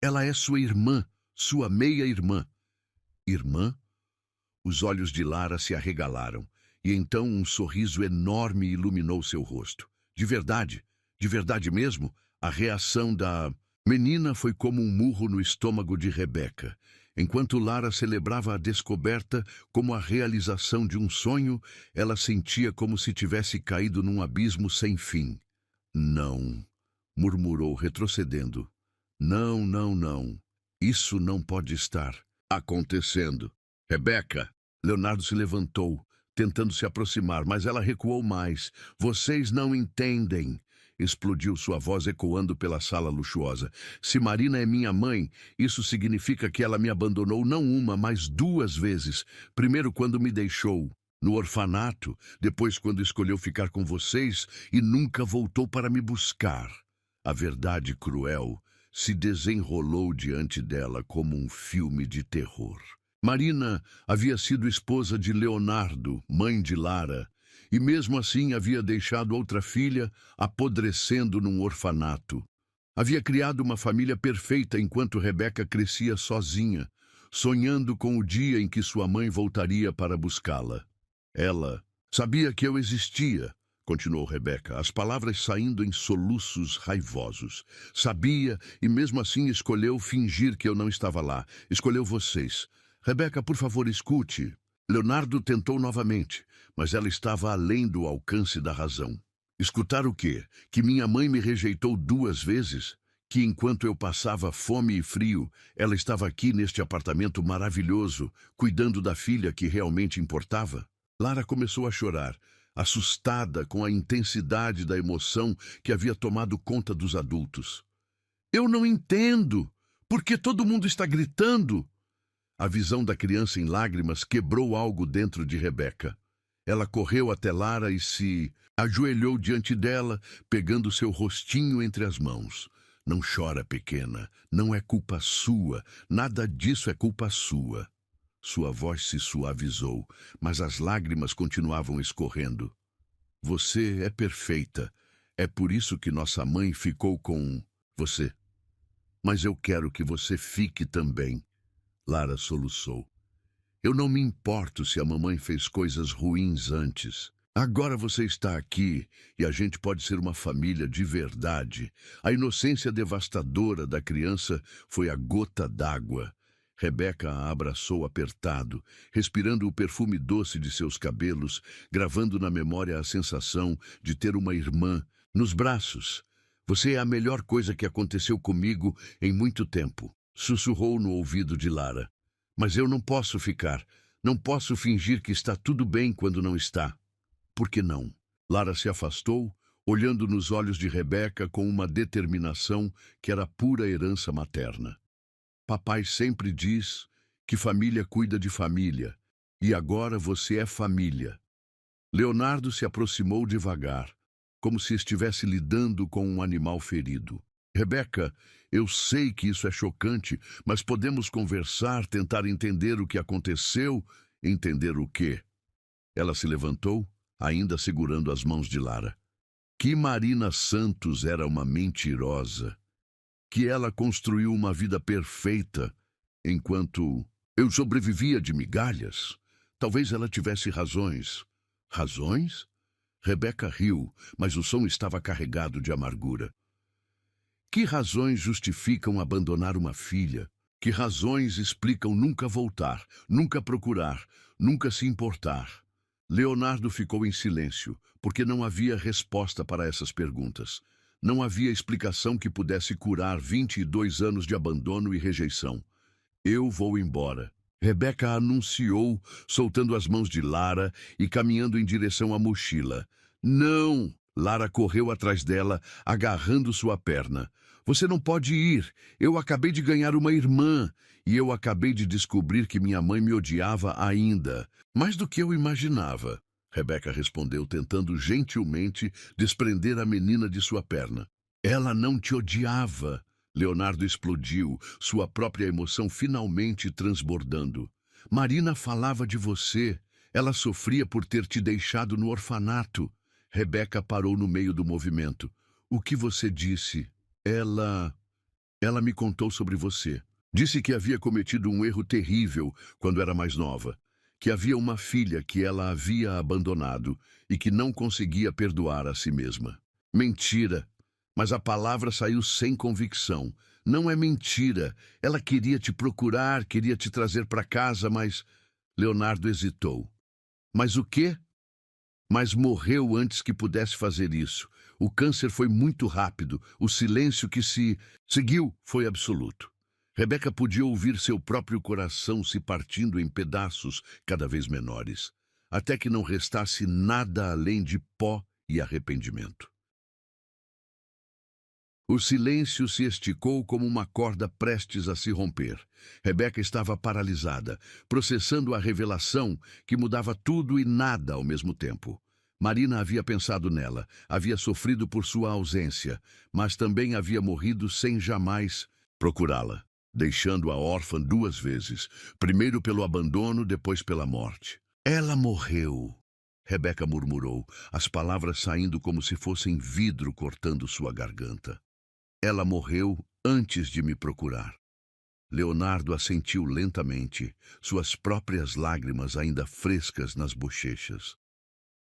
Ela é sua irmã, sua meia-irmã." "Irmã?" Os olhos de Lara se arregalaram, e então um sorriso enorme iluminou seu rosto. De verdade mesmo, a reação da menina foi como um murro no estômago de Rebeca. Enquanto Lara celebrava a descoberta como a realização de um sonho, ela sentia como se tivesse caído num abismo sem fim. "Não", murmurou, retrocedendo. Não, não, não. Isso não pode estar acontecendo." "Rebeca!" Leonardo se levantou, tentando se aproximar, mas ela recuou mais. "Vocês não entendem." Explodiu sua voz ecoando pela sala luxuosa. "Se Marina é minha mãe, isso significa que ela me abandonou não uma, mas duas vezes. Primeiro quando me deixou No orfanato, depois quando escolheu ficar com vocês e nunca voltou para me buscar. A verdade cruel se desenrolou diante dela como um filme de terror. Marina havia sido esposa de Leonardo, mãe de Lara, e mesmo assim havia deixado outra filha apodrecendo num orfanato. Havia criado uma família perfeita enquanto Rebeca crescia sozinha, sonhando com o dia em que sua mãe voltaria para buscá-la. Ela sabia que eu existia, continuou Rebeca, as palavras saindo em soluços raivosos. Sabia e mesmo assim escolheu fingir que eu não estava lá. Escolheu vocês. Rebeca, por favor, escute. Leonardo tentou novamente, mas ela estava além do alcance da razão. Escutar o quê? Que minha mãe me rejeitou 2 vezes? Que enquanto eu passava fome e frio, ela estava aqui neste apartamento maravilhoso, cuidando da filha que realmente importava? Lara começou a chorar, assustada com a intensidade da emoção que havia tomado conta dos adultos. Eu não entendo! Por que todo mundo está gritando? A visão da criança em lágrimas quebrou algo dentro de Rebeca. Ela correu até Lara e se ajoelhou diante dela, pegando seu rostinho entre as mãos. Não chora, pequena. Não é culpa sua. Nada disso é culpa sua. Sua voz se suavizou, mas as lágrimas continuavam escorrendo. Você é perfeita. É por isso que nossa mãe ficou com você. Mas eu quero que você fique também. Lara soluçou. Eu não me importo se a mamãe fez coisas ruins antes. Agora você está aqui e a gente pode ser uma família de verdade. A inocência devastadora da criança foi a gota d'água. Rebeca a abraçou apertado, respirando o perfume doce de seus cabelos, gravando na memória a sensação de ter uma irmã nos braços. Você é a melhor coisa que aconteceu comigo em muito tempo, sussurrou no ouvido de Lara. Mas eu não posso ficar. Não posso fingir que está tudo bem quando não está. Por que não? Lara se afastou, olhando nos olhos de Rebeca com uma determinação que era pura herança materna. Papai sempre diz que família cuida de família, e agora você é família. Leonardo se aproximou devagar, como se estivesse lidando com um animal ferido. Rebeca, eu sei que isso é chocante, mas podemos conversar, tentar entender o que aconteceu, entender o quê? Ela se levantou, ainda segurando as mãos de Lara. Que Marina Santos era uma mentirosa. Que ela construiu uma vida perfeita, enquanto eu sobrevivia de migalhas. Talvez ela tivesse razões. Razões? Rebeca riu, mas o som estava carregado de amargura. Que razões justificam abandonar uma filha? Que razões explicam nunca voltar, nunca procurar, nunca se importar? Leonardo ficou em silêncio, porque não havia resposta para essas perguntas. Não havia explicação que pudesse curar 22 anos de abandono e rejeição. Eu vou embora. Rebeca anunciou, soltando as mãos de Lara e caminhando em direção à mochila. Não! Lara correu atrás dela, agarrando sua perna. Você não pode ir. Eu acabei de ganhar uma irmã. E eu acabei de descobrir que minha mãe me odiava ainda. Mais do que eu imaginava. Rebeca respondeu, tentando gentilmente desprender a menina de sua perna. Ela não te odiava. Leonardo explodiu, sua própria emoção finalmente transbordando. Marina falava de você. Ela sofria por ter te deixado no orfanato. Rebeca parou no meio do movimento. O que você disse? Ela me contou sobre você. Disse que havia cometido um erro terrível quando era mais nova. Que havia uma filha que ela havia abandonado e que não conseguia perdoar a si mesma. Mentira! Mas a palavra saiu sem convicção. Não é mentira. Ela queria te procurar, queria te trazer para casa, mas... Leonardo hesitou. Mas o quê? Mas morreu antes que pudesse fazer isso. O câncer foi muito rápido. O silêncio que se seguiu foi absoluto. Rebeca podia ouvir seu próprio coração se partindo em pedaços cada vez menores, até que não restasse nada além de pó e arrependimento. O silêncio se esticou como uma corda prestes a se romper. Rebeca estava paralisada, processando a revelação que mudava tudo e nada ao mesmo tempo. Marina havia pensado nela, havia sofrido por sua ausência, mas também havia morrido sem jamais procurá-la, deixando-a órfã 2 vezes, primeiro pelo abandono, depois pela morte. Ela morreu, Rebeca murmurou, as palavras saindo como se fossem vidro cortando sua garganta. Ela morreu antes de me procurar. Leonardo assentiu lentamente, suas próprias lágrimas ainda frescas nas bochechas.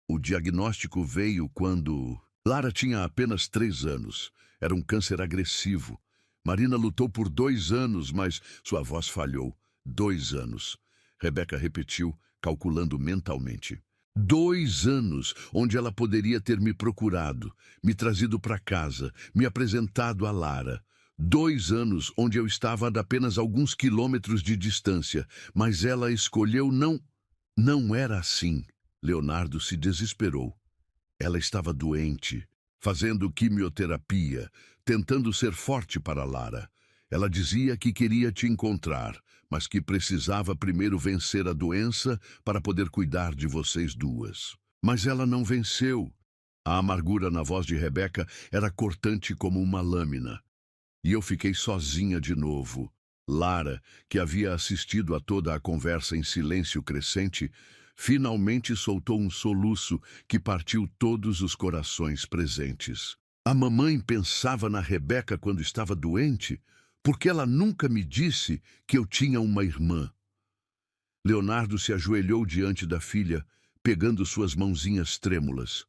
O diagnóstico veio quando Lara tinha apenas 3 anos. Era um câncer agressivo. Marina lutou por 2 anos, mas sua voz falhou. 2 anos. Rebeca repetiu, calculando mentalmente. 2 anos onde ela poderia ter me procurado, me trazido para casa, me apresentado a Lara. 2 anos onde eu estava a apenas alguns quilômetros de distância, mas ela escolheu não. Não era assim. Leonardo se desesperou. Ela estava doente, fazendo quimioterapia, tentando ser forte para Lara. Ela dizia que queria te encontrar, mas que precisava primeiro vencer a doença para poder cuidar de vocês duas. Mas ela não venceu. A amargura na voz de Rebeca era cortante como uma lâmina. E eu fiquei sozinha de novo. Lara, que havia assistido a toda a conversa em silêncio crescente, finalmente soltou um soluço que partiu todos os corações presentes. A mamãe pensava na Rebeca quando estava doente, porque ela nunca me disse que eu tinha uma irmã. Leonardo se ajoelhou diante da filha, pegando suas mãozinhas trêmulas.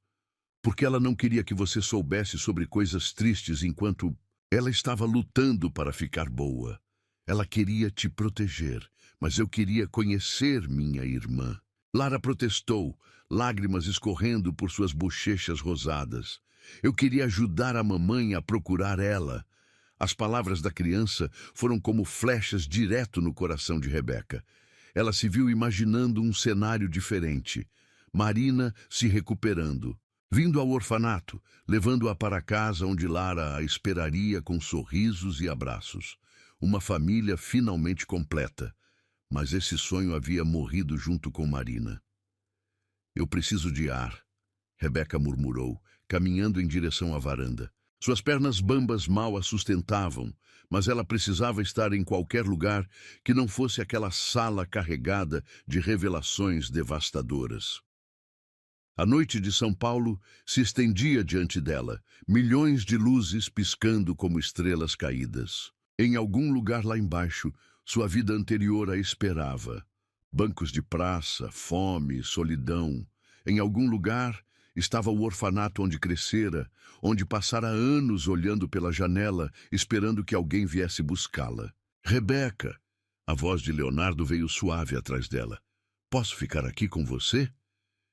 Porque ela não queria que você soubesse sobre coisas tristes enquanto ela estava lutando para ficar boa. Ela queria te proteger, mas eu queria conhecer minha irmã. Lara protestou, lágrimas escorrendo por suas bochechas rosadas. Eu queria ajudar a mamãe a procurar ela. As palavras da criança foram como flechas direto no coração de Rebeca. Ela se viu imaginando um cenário diferente. Marina se recuperando, vindo ao orfanato, levando-a para casa onde Lara a esperaria com sorrisos e abraços. Uma família finalmente completa. Mas esse sonho havia morrido junto com Marina. Eu preciso de ar, Rebeca murmurou, caminhando em direção à varanda. Suas pernas bambas mal a sustentavam, mas ela precisava estar em qualquer lugar que não fosse aquela sala carregada de revelações devastadoras. A noite de São Paulo se estendia diante dela, milhões de luzes piscando como estrelas caídas. Em algum lugar lá embaixo, sua vida anterior a esperava. Bancos de praça, fome, solidão. Em algum lugar estava o orfanato onde crescera, onde passara anos olhando pela janela, esperando que alguém viesse buscá-la. Rebeca! A voz de Leonardo veio suave atrás dela. Posso ficar aqui com você?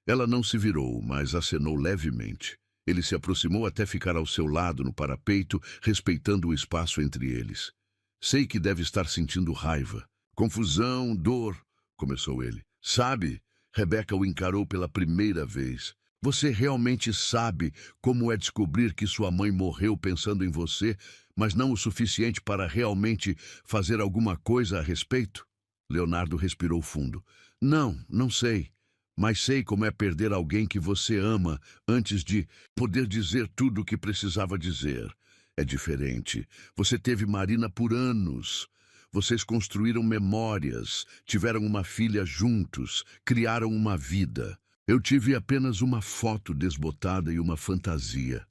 Ela não se virou, mas acenou levemente. Ele se aproximou até ficar ao seu lado no parapeito, respeitando o espaço entre eles. Sei que deve estar sentindo raiva. Confusão, dor, começou ele. Sabe, Rebeca o encarou pela primeira vez. Você realmente sabe como é descobrir que sua mãe morreu pensando em você, mas não o suficiente para realmente fazer alguma coisa a respeito? Leonardo respirou fundo. Não sei. Mas sei como é perder alguém que você ama antes de poder dizer tudo o que precisava dizer. É diferente. Você teve Marina por anos. Vocês construíram memórias, tiveram uma filha juntos, criaram uma vida. Eu tive apenas uma foto desbotada e uma fantasia.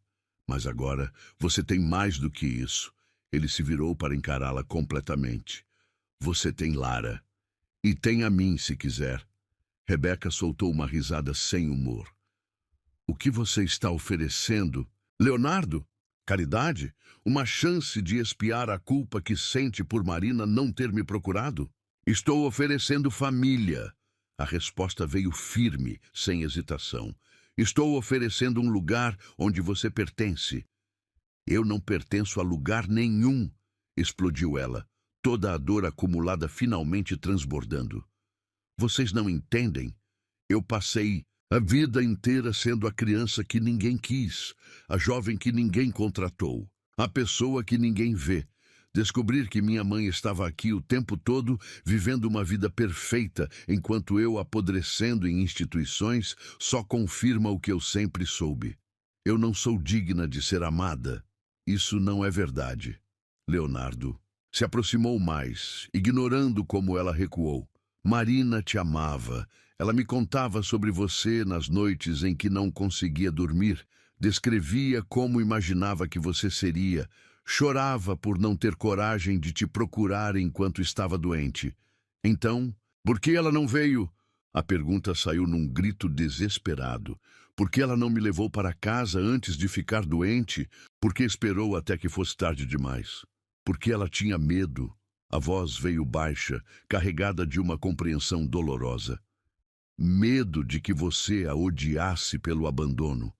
Mas agora você tem mais do que isso. Ele se virou para encará-la completamente. Você tem Lara. E tem a mim, se quiser. Rebeca soltou uma risada sem humor. O que você está oferecendo? Leonardo? Caridade? Uma chance de expiar a culpa que sente por Marina não ter me procurado? Estou oferecendo família. A resposta veio firme, sem hesitação. Estou oferecendo um lugar onde você pertence. Eu não pertenço a lugar nenhum, explodiu ela, toda a dor acumulada finalmente transbordando. Vocês não entendem? Eu passei a vida inteira sendo a criança que ninguém quis, a jovem que ninguém contratou. A pessoa que ninguém vê. Descobrir que minha mãe estava aqui o tempo todo, vivendo uma vida perfeita, enquanto eu apodrecendo em instituições, só confirma o que eu sempre soube. Eu não sou digna de ser amada. Isso não é verdade. Leonardo se aproximou mais, ignorando como ela recuou. Marina te amava. Ela me contava sobre você nas noites em que não conseguia dormir. Descrevia como imaginava que você seria. Chorava por não ter coragem de te procurar enquanto estava doente. Então, por que ela não veio? A pergunta saiu num grito desesperado. Por que ela não me levou para casa antes de ficar doente? Por que esperou até que fosse tarde demais? Porque ela tinha medo. A voz veio baixa, carregada de uma compreensão dolorosa. Medo de que você a odiasse pelo abandono.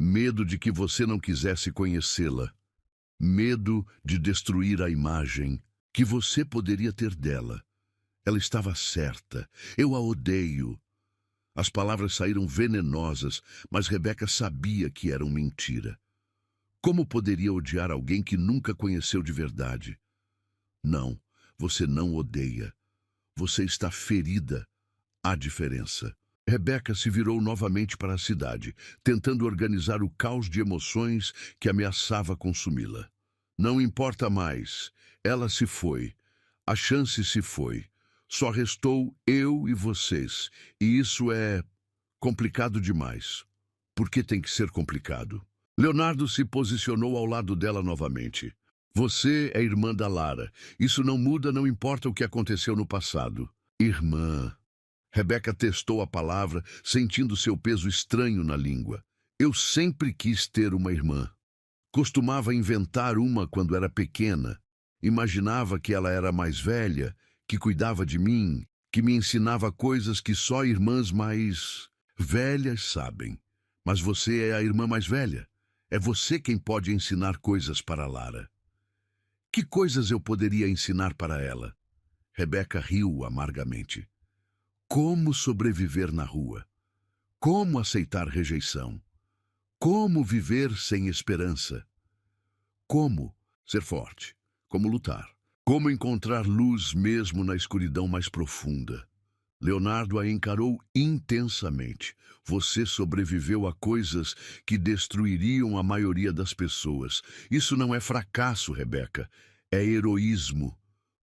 Medo de que você não quisesse conhecê-la. Medo de destruir a imagem que você poderia ter dela. Ela estava certa. Eu a odeio. As palavras saíram venenosas, mas Rebeca sabia que eram mentira. Como poderia odiar alguém que nunca conheceu de verdade? Não, você não odeia. Você está ferida. Há diferença. Rebeca se virou novamente para a cidade, tentando organizar o caos de emoções que ameaçava consumi-la. Não importa mais. Ela se foi. A chance se foi. Só restou eu e vocês. E isso é complicado demais. Por que tem que ser complicado? Leonardo se posicionou ao lado dela novamente. Você é irmã da Lara. Isso não muda, não importa o que aconteceu no passado. Irmã. Rebeca testou a palavra, sentindo seu peso estranho na língua. Eu sempre quis ter uma irmã. Costumava inventar uma quando era pequena. Imaginava que ela era mais velha, que cuidava de mim, que me ensinava coisas que só irmãs mais velhas sabem. Mas você é a irmã mais velha. É você quem pode ensinar coisas para Lara. Que coisas eu poderia ensinar para ela? Rebeca riu amargamente. Como sobreviver na rua? Como aceitar rejeição? Como viver sem esperança? Como ser forte? Como lutar? Como encontrar luz mesmo na escuridão mais profunda? Leonardo a encarou intensamente. Você sobreviveu a coisas que destruiriam a maioria das pessoas. Isso não é fracasso, Rebeca. É heroísmo.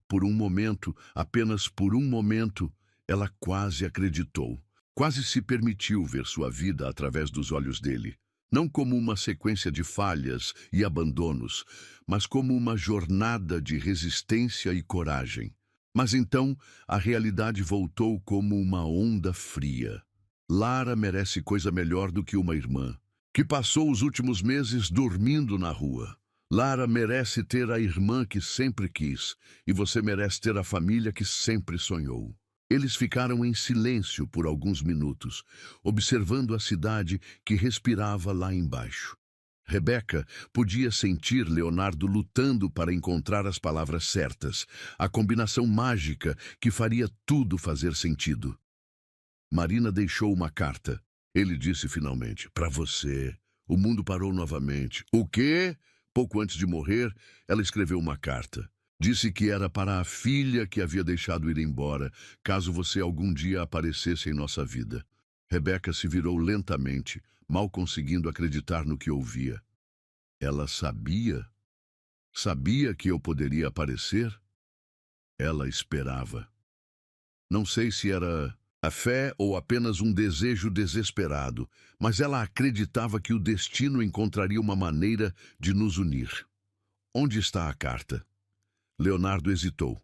Por um momento, apenas por um momento, ela quase acreditou. Quase se permitiu ver sua vida através dos olhos dele. Não como uma sequência de falhas e abandonos, mas como uma jornada de resistência e coragem. Mas então, a realidade voltou como uma onda fria. Lara merece coisa melhor do que uma irmã, que passou os últimos meses dormindo na rua. Lara merece ter a irmã que sempre quis, e você merece ter a família que sempre sonhou. Eles ficaram em silêncio por alguns minutos, observando a cidade que respirava lá embaixo. Rebeca podia sentir Leonardo lutando para encontrar as palavras certas, a combinação mágica que faria tudo fazer sentido. Marina deixou uma carta. Ele disse finalmente, para você. O mundo parou novamente. O quê? Pouco antes de morrer, ela escreveu uma carta. Disse que era para a filha que havia deixado ir embora, caso você algum dia aparecesse em nossa vida. Rebeca se virou lentamente, mal conseguindo acreditar no que ouvia. Ela sabia? Sabia que eu poderia aparecer? Ela esperava. Não sei se era a fé ou apenas um desejo desesperado, mas ela acreditava que o destino encontraria uma maneira de nos unir. Onde está a carta? Leonardo hesitou.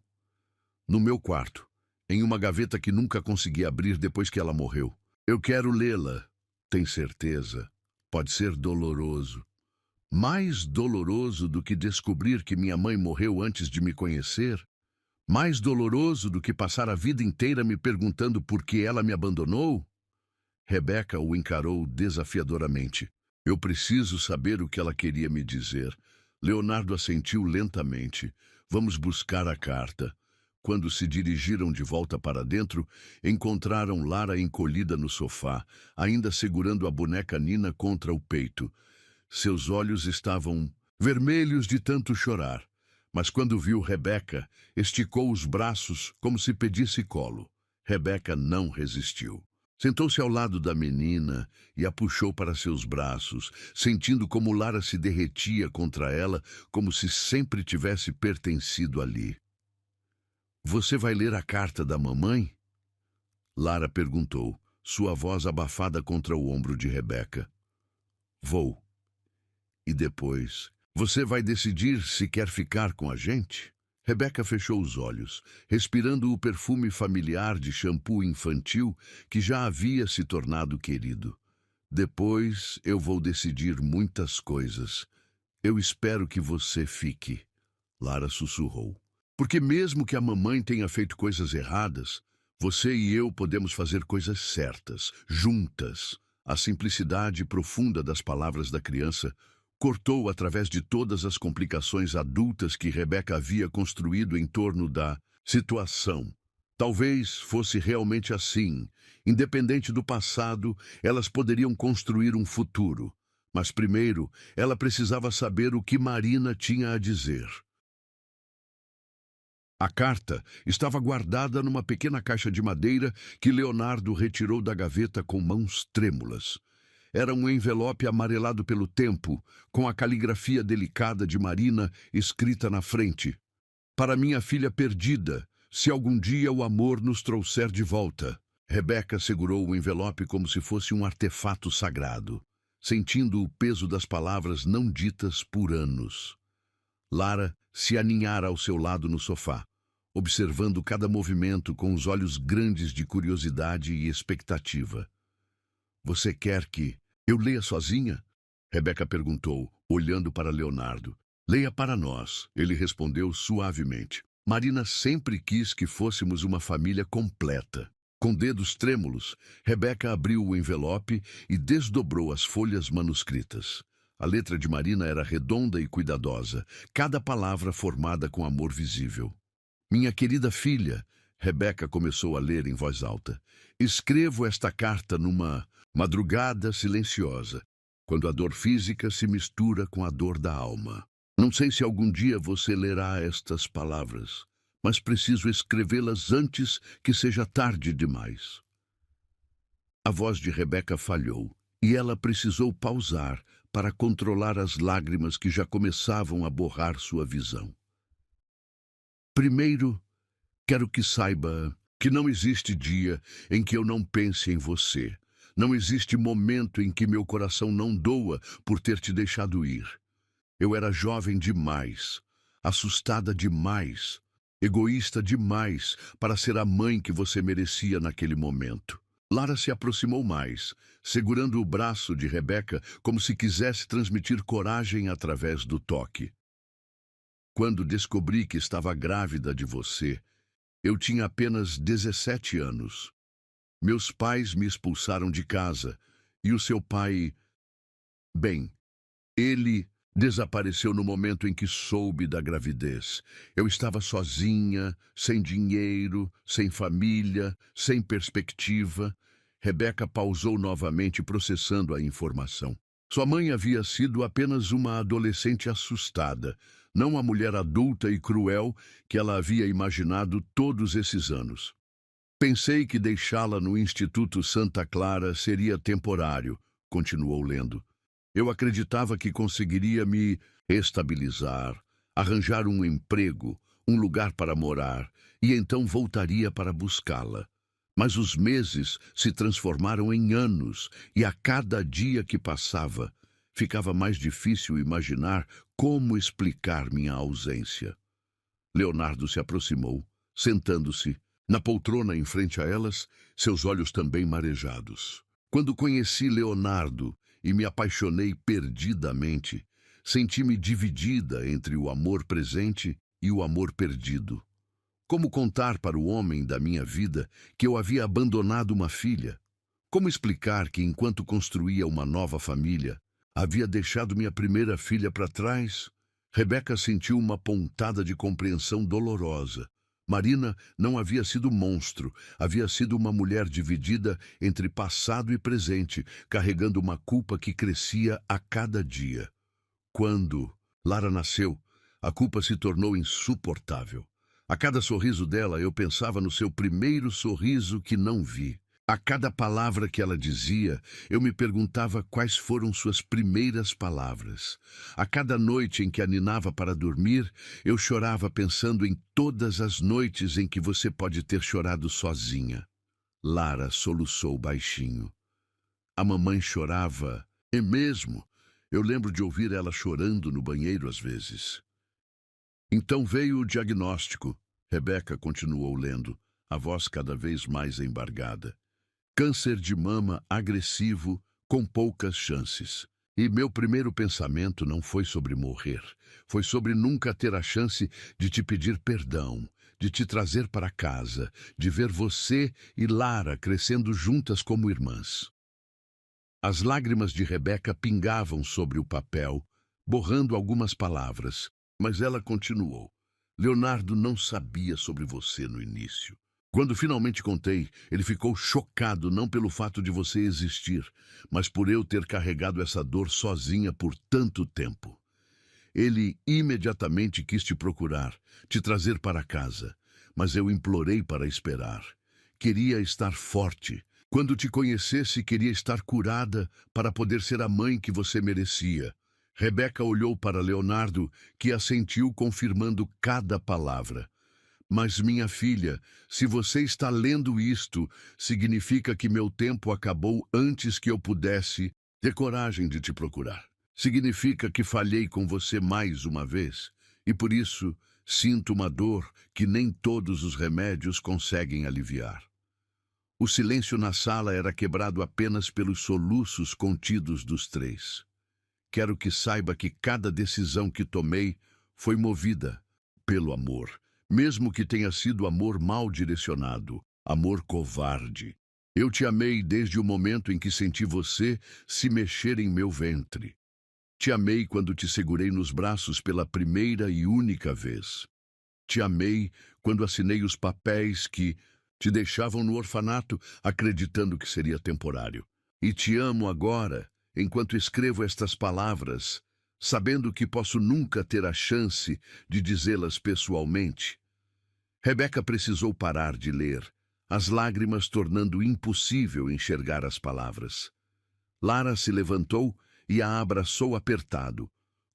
No meu quarto, em uma gaveta que nunca consegui abrir depois que ela morreu. Eu quero lê-la. Tem certeza? Pode ser doloroso. Mais doloroso do que descobrir que minha mãe morreu antes de me conhecer? Mais doloroso do que passar a vida inteira me perguntando por que ela me abandonou? Rebeca o encarou desafiadoramente. Eu preciso saber o que ela queria me dizer. Leonardo assentiu lentamente. Vamos buscar a carta. Quando se dirigiram de volta para dentro, encontraram Lara encolhida no sofá, ainda segurando a boneca Nina contra o peito. Seus olhos estavam vermelhos de tanto chorar. Mas quando viu Rebeca, esticou os braços como se pedisse colo. Rebeca não resistiu. Sentou-se ao lado da menina e a puxou para seus braços, sentindo como Lara se derretia contra ela, como se sempre tivesse pertencido ali. "Você vai ler a carta da mamãe?" Lara perguntou, sua voz abafada contra o ombro de Rebeca. "Vou. E depois, você vai decidir se quer ficar com a gente?" Rebeca fechou os olhos, respirando o perfume familiar de shampoo infantil que já havia se tornado querido. "Depois eu vou decidir muitas coisas. Eu espero que você fique", Lara sussurrou. "Porque mesmo que a mamãe tenha feito coisas erradas, você e eu podemos fazer coisas certas, juntas." A simplicidade profunda das palavras da criança cortou através de todas as complicações adultas que Rebeca havia construído em torno da situação. Talvez fosse realmente assim. Independente do passado, elas poderiam construir um futuro. Mas primeiro, ela precisava saber o que Marina tinha a dizer. A carta estava guardada numa pequena caixa de madeira que Leonardo retirou da gaveta com mãos trêmulas. Era um envelope amarelado pelo tempo, com a caligrafia delicada de Marina escrita na frente. "Para minha filha perdida, se algum dia o amor nos trouxer de volta." Rebeca segurou o envelope como se fosse um artefato sagrado, sentindo o peso das palavras não ditas por anos. Lara se aninhara ao seu lado no sofá, observando cada movimento com os olhos grandes de curiosidade e expectativa. "Você quer que eu leia sozinha?" Rebeca perguntou, olhando para Leonardo. "Leia para nós", ele respondeu suavemente. "Marina sempre quis que fôssemos uma família completa." Com dedos trêmulos, Rebeca abriu o envelope e desdobrou as folhas manuscritas. A letra de Marina era redonda e cuidadosa, cada palavra formada com amor visível. "Minha querida filha", Rebeca começou a ler em voz alta, "escrevo esta carta numa madrugada silenciosa, quando a dor física se mistura com a dor da alma. Não sei se algum dia você lerá estas palavras, mas preciso escrevê-las antes que seja tarde demais." A voz de Rebeca falhou, e ela precisou pausar para controlar as lágrimas que já começavam a borrar sua visão. "Primeiro, quero que saiba que não existe dia em que eu não pense em você. Não existe momento em que meu coração não doa por ter te deixado ir. Eu era jovem demais, assustada demais, egoísta demais para ser a mãe que você merecia naquele momento." Lara se aproximou mais, segurando o braço de Rebeca como se quisesse transmitir coragem através do toque. "Quando descobri que estava grávida de você, eu tinha apenas 17 anos. Meus pais me expulsaram de casa, e o seu pai... Bem, ele desapareceu no momento em que soube da gravidez. Eu estava sozinha, sem dinheiro, sem família, sem perspectiva." Rebeca pausou novamente, processando a informação. Sua mãe havia sido apenas uma adolescente assustada, não a mulher adulta e cruel que ela havia imaginado todos esses anos. "Pensei que deixá-la no Instituto Santa Clara seria temporário", continuou lendo. "Eu acreditava que conseguiria me estabilizar, arranjar um emprego, um lugar para morar, e então voltaria para buscá-la. Mas os meses se transformaram em anos, e a cada dia que passava, ficava mais difícil imaginar como explicar minha ausência." Leonardo se aproximou, sentando-se na poltrona em frente a elas, seus olhos também marejados. "Quando conheci Leonardo e me apaixonei perdidamente, senti-me dividida entre o amor presente e o amor perdido. Como contar para o homem da minha vida que eu havia abandonado uma filha? Como explicar que, enquanto construía uma nova família, havia deixado minha primeira filha para trás?" Rebeca sentiu uma pontada de compreensão dolorosa. Marina não havia sido monstro, havia sido uma mulher dividida entre passado e presente, carregando uma culpa que crescia a cada dia. Quando Lara nasceu. A culpa se tornou insuportável. A cada sorriso dela, eu pensava no seu primeiro sorriso que não vi. A cada palavra que ela dizia, eu me perguntava quais foram suas primeiras palavras. A cada noite em que a ninava para dormir, eu chorava pensando em todas as noites em que você pode ter chorado sozinha. Lara soluçou baixinho. A mamãe chorava. É mesmo. Eu lembro de ouvir ela chorando no banheiro às vezes. Então veio o diagnóstico. Rebeca continuou lendo, a voz cada vez mais embargada. Câncer de mama agressivo, com poucas chances. E meu primeiro pensamento não foi sobre morrer. Foi sobre nunca ter a chance de te pedir perdão, de te trazer para casa, de ver você e Lara crescendo juntas como irmãs. As lágrimas de Rebeca pingavam sobre o papel, borrando algumas palavras, mas ela continuou. Leonardo não sabia sobre você no início. Quando finalmente contei, ele ficou chocado não pelo fato de você existir, mas por eu ter carregado essa dor sozinha por tanto tempo. Ele imediatamente quis te procurar, te trazer para casa, mas eu implorei para esperar. Queria estar forte. Quando te conhecesse, queria estar curada para poder ser a mãe que você merecia. Rebeca olhou para Leonardo, que assentiu confirmando cada palavra. Mas, minha filha, se você está lendo isto, significa que meu tempo acabou antes que eu pudesse ter coragem de te procurar. Significa que falhei com você mais uma vez, e por isso sinto uma dor que nem todos os remédios conseguem aliviar. O silêncio na sala era quebrado apenas pelos soluços contidos dos três. Quero que saiba que cada decisão que tomei foi movida pelo amor. Mesmo que tenha sido amor mal direcionado, amor covarde. Eu te amei desde o momento em que senti você se mexer em meu ventre. Te amei quando te segurei nos braços pela primeira e única vez. Te amei quando assinei os papéis que te deixavam no orfanato, acreditando que seria temporário. E te amo agora, enquanto escrevo estas palavras, sabendo que posso nunca ter a chance de dizê-las pessoalmente. Rebeca precisou parar de ler, as lágrimas tornando impossível enxergar as palavras. Lara se levantou e a abraçou apertado,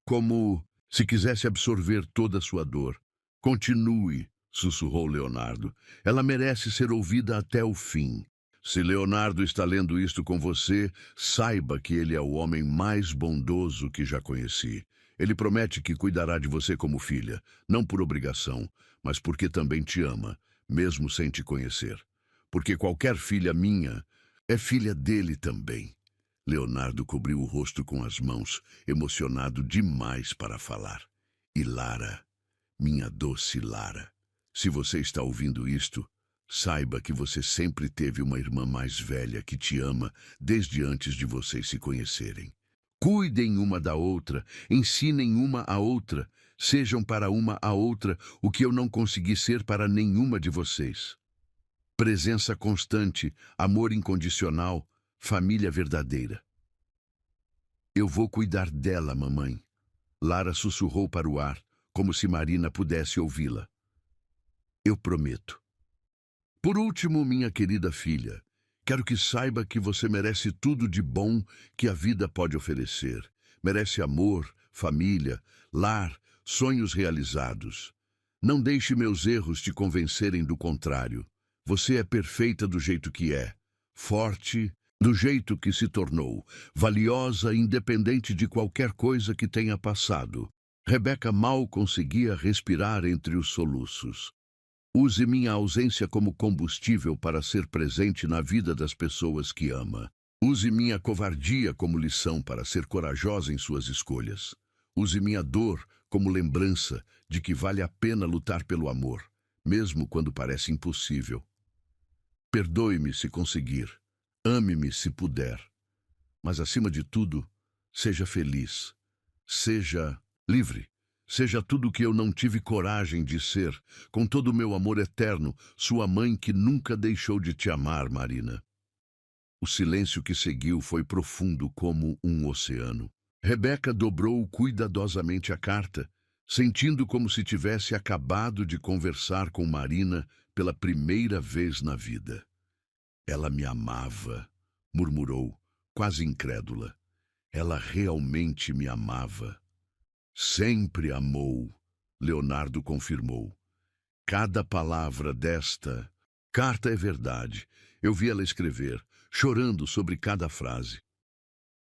como se quisesse absorver toda a sua dor. Continue, sussurrou Leonardo. Ela merece ser ouvida até o fim. Se Leonardo está lendo isto com você, saiba que ele é o homem mais bondoso que já conheci. Ele promete que cuidará de você como filha, não por obrigação, mas porque também te ama, mesmo sem te conhecer. Porque qualquer filha minha é filha dele também. Leonardo cobriu o rosto com as mãos, emocionado demais para falar. E Lara, minha doce Lara, se você está ouvindo isto, saiba que você sempre teve uma irmã mais velha que te ama desde antes de vocês se conhecerem. Cuidem uma da outra, ensinem uma à outra, sejam para uma à outra o que eu não consegui ser para nenhuma de vocês. Presença constante, amor incondicional, família verdadeira. Eu vou cuidar dela, mamãe. Lara sussurrou para o ar, como se Marina pudesse ouvi-la. Eu prometo. Por último, minha querida filha, quero que saiba que você merece tudo de bom que a vida pode oferecer. Merece amor, família, lar, sonhos realizados. Não deixe meus erros te convencerem do contrário. Você é perfeita do jeito que é, forte do jeito que se tornou, valiosa independente de qualquer coisa que tenha passado. Rebeca mal conseguia respirar entre os soluços. Use minha ausência como combustível para ser presente na vida das pessoas que ama. Use minha covardia como lição para ser corajosa em suas escolhas. Use minha dor como lembrança de que vale a pena lutar pelo amor, mesmo quando parece impossível. Perdoe-me se conseguir. Ame-me se puder. Mas, acima de tudo, seja feliz. Seja livre. Seja tudo o que eu não tive coragem de ser, com todo o meu amor eterno, sua mãe que nunca deixou de te amar, Marina. O silêncio que seguiu foi profundo como um oceano. Rebeca dobrou cuidadosamente a carta, sentindo como se tivesse acabado de conversar com Marina pela primeira vez na vida. Ela me amava, murmurou, quase incrédula. Ela realmente me amava. Sempre amou, Leonardo confirmou. Cada palavra desta carta é verdade. Eu vi ela escrever, chorando sobre cada frase.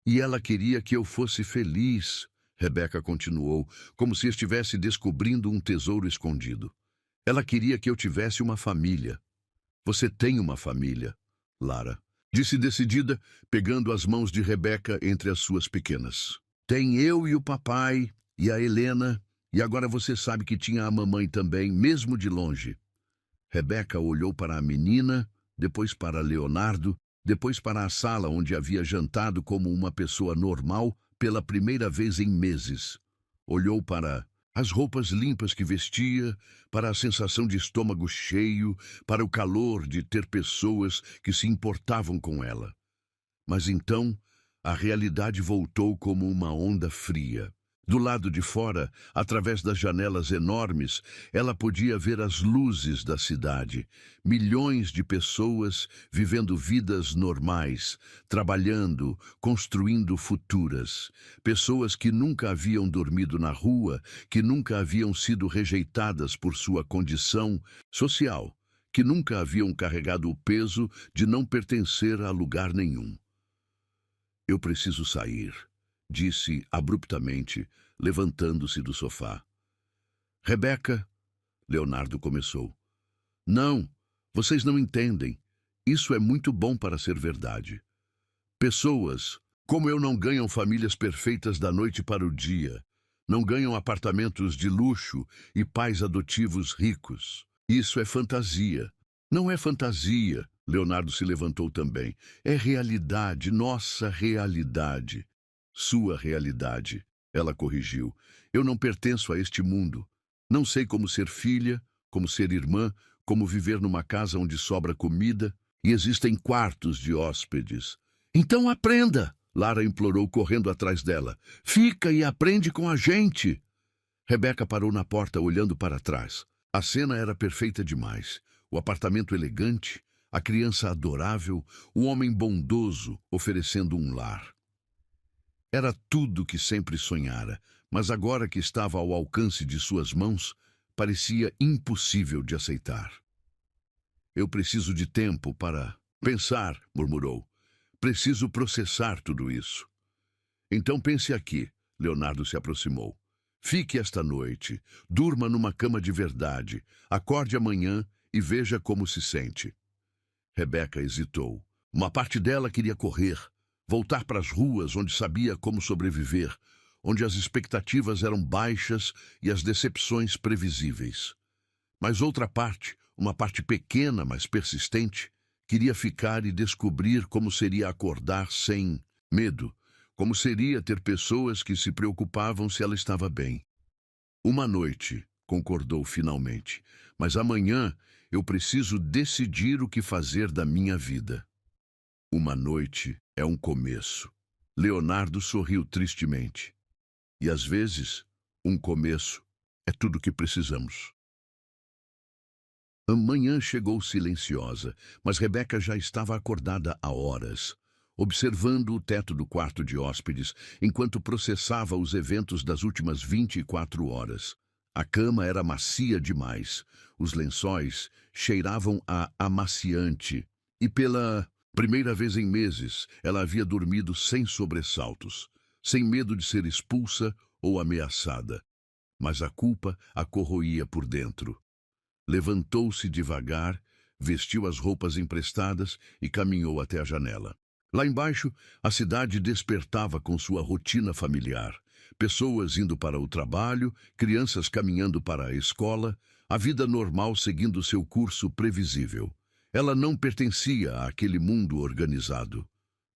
E ela queria que eu fosse feliz, Rebeca continuou, como se estivesse descobrindo um tesouro escondido. Ela queria que eu tivesse uma família. Você tem uma família, Lara, disse decidida, pegando as mãos de Rebeca entre as suas pequenas. Tem eu e o papai, e a Helena, e agora você sabe que tinha a mamãe também, mesmo de longe. Rebeca olhou para a menina, depois para Leonardo, depois para a sala onde havia jantado como uma pessoa normal pela primeira vez em meses. Olhou para as roupas limpas que vestia, para a sensação de estômago cheio, para o calor de ter pessoas que se importavam com ela. Mas então, a realidade voltou como uma onda fria. Do lado de fora, através das janelas enormes, ela podia ver as luzes da cidade. Milhões de pessoas vivendo vidas normais, trabalhando, construindo futuras. Pessoas que nunca haviam dormido na rua, que nunca haviam sido rejeitadas por sua condição social, que nunca haviam carregado o peso de não pertencer a lugar nenhum. Eu preciso sair, disse abruptamente, levantando-se do sofá. Rebeca, Leonardo começou. Não, vocês não entendem. Isso é muito bom para ser verdade. Pessoas, como eu, não ganham famílias perfeitas da noite para o dia. Não ganham apartamentos de luxo e pais adotivos ricos. Isso é fantasia. Não é fantasia, Leonardo se levantou também. É realidade, nossa realidade. Sua realidade, ela corrigiu. Eu não pertenço a este mundo. Não sei como ser filha, como ser irmã, como viver numa casa onde sobra comida e existem quartos de hóspedes. Então aprenda, Lara implorou correndo atrás dela. Fica e aprende com a gente. Rebeca parou na porta olhando para trás. A cena era perfeita demais. O apartamento elegante, a criança adorável, o homem bondoso oferecendo um lar. Era tudo que sempre sonhara, mas agora que estava ao alcance de suas mãos, parecia impossível de aceitar. Eu preciso de tempo para pensar, murmurou. Preciso processar tudo isso. Então pense aqui, Leonardo se aproximou. Fique esta noite, durma numa cama de verdade, acorde amanhã e veja como se sente. Rebeca hesitou. Uma parte dela queria correr, voltar para as ruas onde sabia como sobreviver, onde as expectativas eram baixas e as decepções previsíveis. Mas outra parte, uma parte pequena, mas persistente, queria ficar e descobrir como seria acordar sem medo, como seria ter pessoas que se preocupavam se ela estava bem. Uma noite, concordou finalmente, mas amanhã eu preciso decidir o que fazer da minha vida. Uma noite é um começo. Leonardo sorriu tristemente. E às vezes, um começo é tudo o que precisamos. A manhã chegou silenciosa, mas Rebeca já estava acordada há horas, observando o teto do quarto de hóspedes, enquanto processava os eventos das últimas 24 horas. A cama era macia demais, os lençóis cheiravam a amaciante, e pela primeira vez em meses ela havia dormido sem sobressaltos, sem medo de ser expulsa ou ameaçada. Mas a culpa a corroía por dentro. Levantou-se devagar, vestiu as roupas emprestadas e caminhou até a janela. Lá embaixo, a cidade despertava com sua rotina familiar. Pessoas indo para o trabalho, crianças caminhando para a escola, a vida normal seguindo seu curso previsível. Ela não pertencia àquele mundo organizado.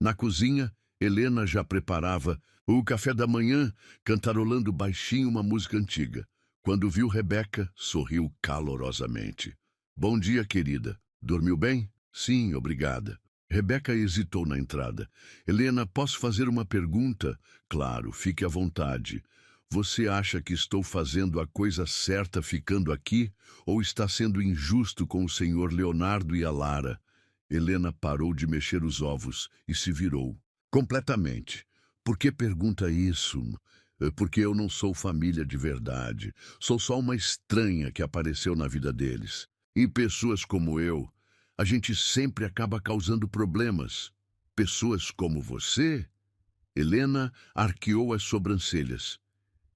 Na cozinha, Helena já preparava o café da manhã, cantarolando baixinho uma música antiga. Quando viu Rebeca, sorriu calorosamente. Bom dia, querida. Dormiu bem? Sim, obrigada. Rebeca hesitou na entrada. Helena, posso fazer uma pergunta? Claro, fique à vontade. Você acha que estou fazendo a coisa certa ficando aqui? Ou está sendo injusto com o senhor Leonardo e a Lara? Helena parou de mexer os ovos e se virou. Completamente. Por que pergunta isso? Porque eu não sou família de verdade. Sou só uma estranha que apareceu na vida deles. E pessoas como eu, a gente sempre acaba causando problemas. Pessoas como você? Helena arqueou as sobrancelhas.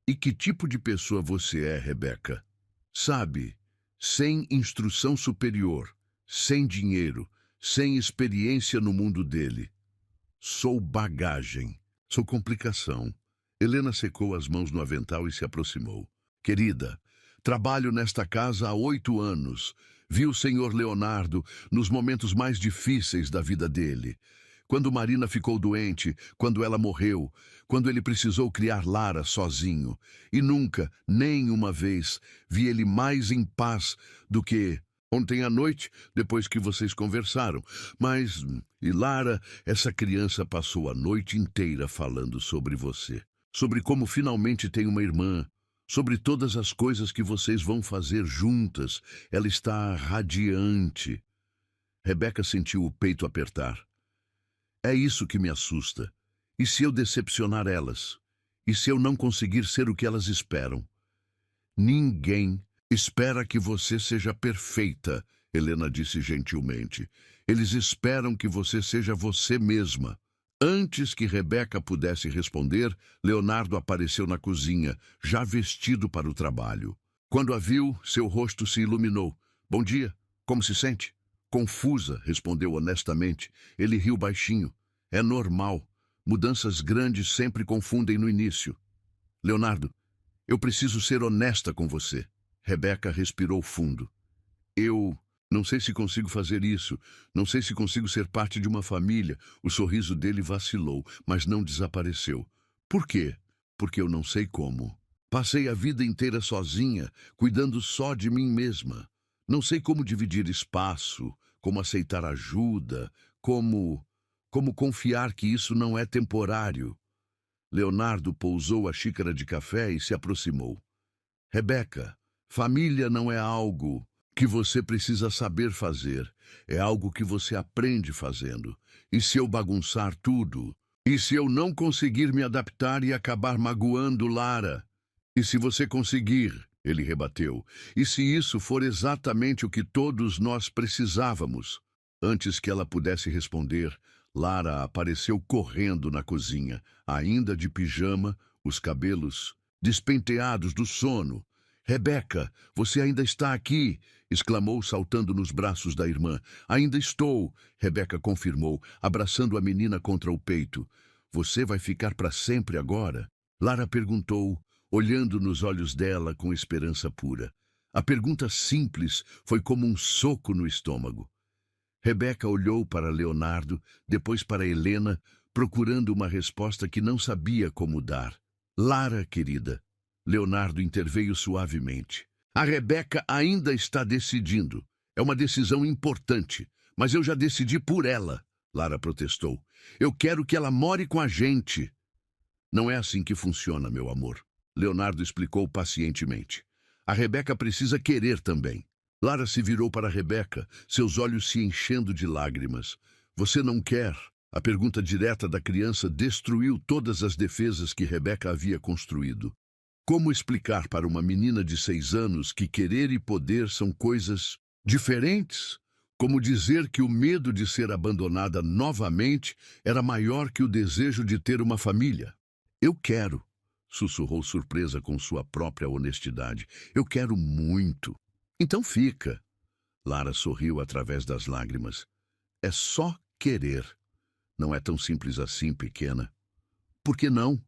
E que tipo de pessoa você é, Rebeca? Sabe, sem instrução superior, sem dinheiro, sem experiência no mundo dele. Sou bagagem, sou complicação. Helena secou as mãos no avental e se aproximou. Querida, trabalho nesta casa há 8 anos. Vi o senhor Leonardo nos momentos mais difíceis da vida dele. Quando Marina ficou doente, quando ela morreu, quando ele precisou criar Lara sozinho. E nunca, nem uma vez, vi ele mais em paz do que ontem à noite, depois que vocês conversaram. Mas, e Lara, essa criança passou a noite inteira falando sobre você. Sobre como finalmente tem uma irmã. Sobre todas as coisas que vocês vão fazer juntas. Ela está radiante. Rebeca sentiu o peito apertar. É isso que me assusta. E se eu decepcionar elas? E se eu não conseguir ser o que elas esperam? Ninguém espera que você seja perfeita, Helena disse gentilmente. Eles esperam que você seja você mesma. Antes que Rebeca pudesse responder, Leonardo apareceu na cozinha, já vestido para o trabalho. Quando a viu, seu rosto se iluminou. Bom dia, como se sente? Confusa, respondeu honestamente. Ele riu baixinho. É normal. Mudanças grandes sempre confundem no início. Leonardo, eu preciso ser honesta com você. Rebeca respirou fundo. Eu não sei se consigo fazer isso. Não sei se consigo ser parte de uma família. O sorriso dele vacilou, mas não desapareceu. Por quê? Porque eu não sei como. Passei a vida inteira sozinha, cuidando só de mim mesma. Não sei como dividir espaço, como aceitar ajuda, como confiar que isso não é temporário. Leonardo pousou a xícara de café e se aproximou. Rebeca, família não é algo que você precisa saber fazer. É algo que você aprende fazendo. E se eu bagunçar tudo? E se eu não conseguir me adaptar e acabar magoando Lara? E se você conseguir? Ele rebateu. E se isso for exatamente o que todos nós precisávamos? Antes que ela pudesse responder, Lara apareceu correndo na cozinha, ainda de pijama, os cabelos despenteados do sono. Rebeca, você ainda está aqui! Exclamou, saltando nos braços da irmã. Ainda estou! Rebeca confirmou, abraçando a menina contra o peito. Você vai ficar para sempre agora? Lara perguntou, olhando nos olhos dela com esperança pura. A pergunta simples foi como um soco no estômago. Rebeca olhou para Leonardo, depois para Helena, procurando uma resposta que não sabia como dar. Lara, querida. Leonardo interveio suavemente. A Rebeca ainda está decidindo. É uma decisão importante, mas eu já decidi por ela, Lara protestou. Eu quero que ela more com a gente. Não é assim que funciona, meu amor. Leonardo explicou pacientemente. A Rebeca precisa querer também. Lara se virou para Rebeca, seus olhos se enchendo de lágrimas. Você não quer? A pergunta direta da criança destruiu todas as defesas que Rebeca havia construído. Como explicar para uma menina de 6 anos que querer e poder são coisas diferentes? Como dizer que o medo de ser abandonada novamente era maior que o desejo de ter uma família? Eu quero, sussurrou surpresa com sua própria honestidade. Eu quero muito. Então fica. Lara sorriu através das lágrimas. É só querer. Não é tão simples assim, pequena. Por que não?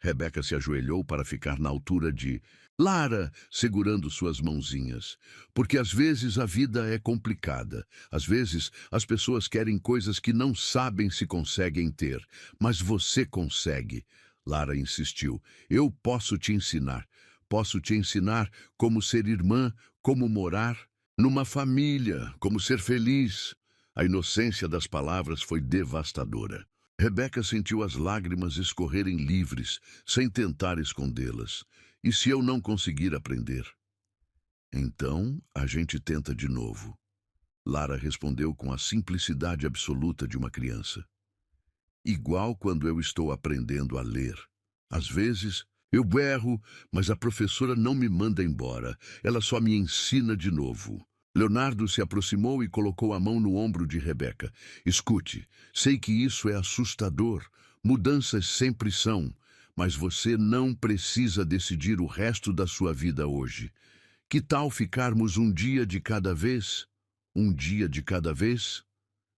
Rebeca se ajoelhou para ficar na altura de Lara, segurando suas mãozinhas. Porque às vezes a vida é complicada. Às vezes as pessoas querem coisas que não sabem se conseguem ter. Mas você consegue. Lara insistiu. Eu posso te ensinar. Posso te ensinar como ser irmã, como morar numa família, como ser feliz. A inocência das palavras foi devastadora. Rebeca sentiu as lágrimas escorrerem livres, sem tentar escondê-las. E se eu não conseguir aprender? Então, a gente tenta de novo. Lara respondeu com a simplicidade absoluta de uma criança. Igual quando eu estou aprendendo a ler. Às vezes, eu erro, mas a professora não me manda embora. Ela só me ensina de novo. Leonardo se aproximou e colocou a mão no ombro de Rebeca. Escute, sei que isso é assustador. Mudanças sempre são, mas você não precisa decidir o resto da sua vida hoje. Que tal ficarmos um dia de cada vez? Um dia de cada vez?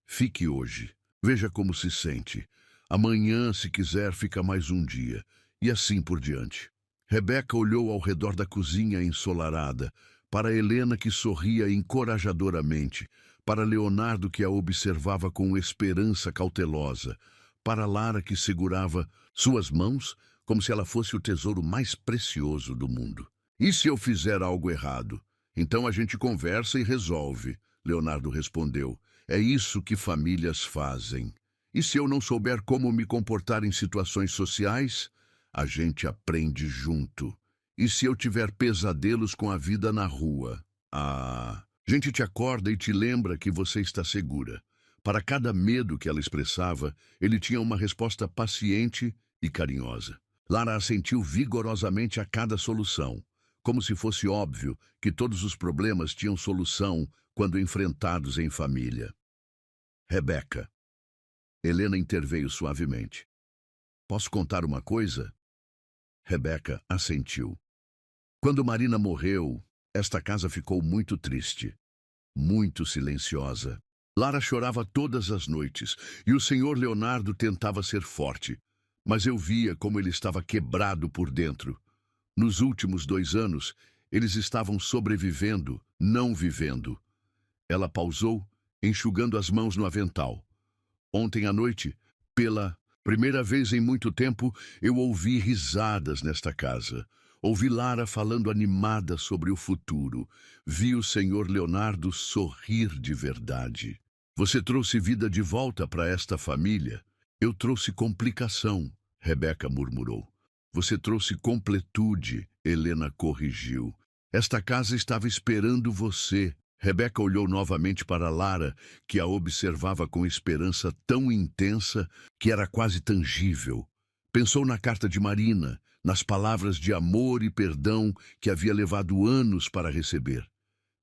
Fique hoje. Veja como se sente. Amanhã, se quiser, fica mais um dia. E assim por diante. Rebeca olhou ao redor da cozinha ensolarada, para Helena que sorria encorajadoramente, para Leonardo que a observava com esperança cautelosa, para Lara que segurava suas mãos como se ela fosse o tesouro mais precioso do mundo. E se eu fizer algo errado? Então a gente conversa e resolve, Leonardo respondeu. É isso que famílias fazem. E se eu não souber como me comportar em situações sociais? A gente aprende junto. E se eu tiver pesadelos com a vida na rua? A gente te acorda e te lembra que você está segura. Para cada medo que ela expressava, ele tinha uma resposta paciente e carinhosa. Lara assentiu vigorosamente a cada solução, como se fosse óbvio que todos os problemas tinham solução quando enfrentados em família. Rebeca. Helena interveio suavemente. Posso contar uma coisa? Rebeca assentiu. Quando Marina morreu, esta casa ficou muito triste, muito silenciosa. Lara chorava todas as noites e o senhor Leonardo tentava ser forte, mas eu via como ele estava quebrado por dentro. Nos últimos 2 anos, eles estavam sobrevivendo, não vivendo. Ela pausou, enxugando as mãos no avental. Ontem à noite, pela primeira vez em muito tempo, eu ouvi risadas nesta casa. Ouvi Lara falando animada sobre o futuro. Vi o senhor Leonardo sorrir de verdade. Você trouxe vida de volta para esta família. Eu trouxe complicação, Rebeca murmurou. Você trouxe completude, Helena corrigiu. Esta casa estava esperando você. Rebeca olhou novamente para Lara, que a observava com esperança tão intensa que era quase tangível. Pensou na carta de Marina, nas palavras de amor e perdão que havia levado anos para receber.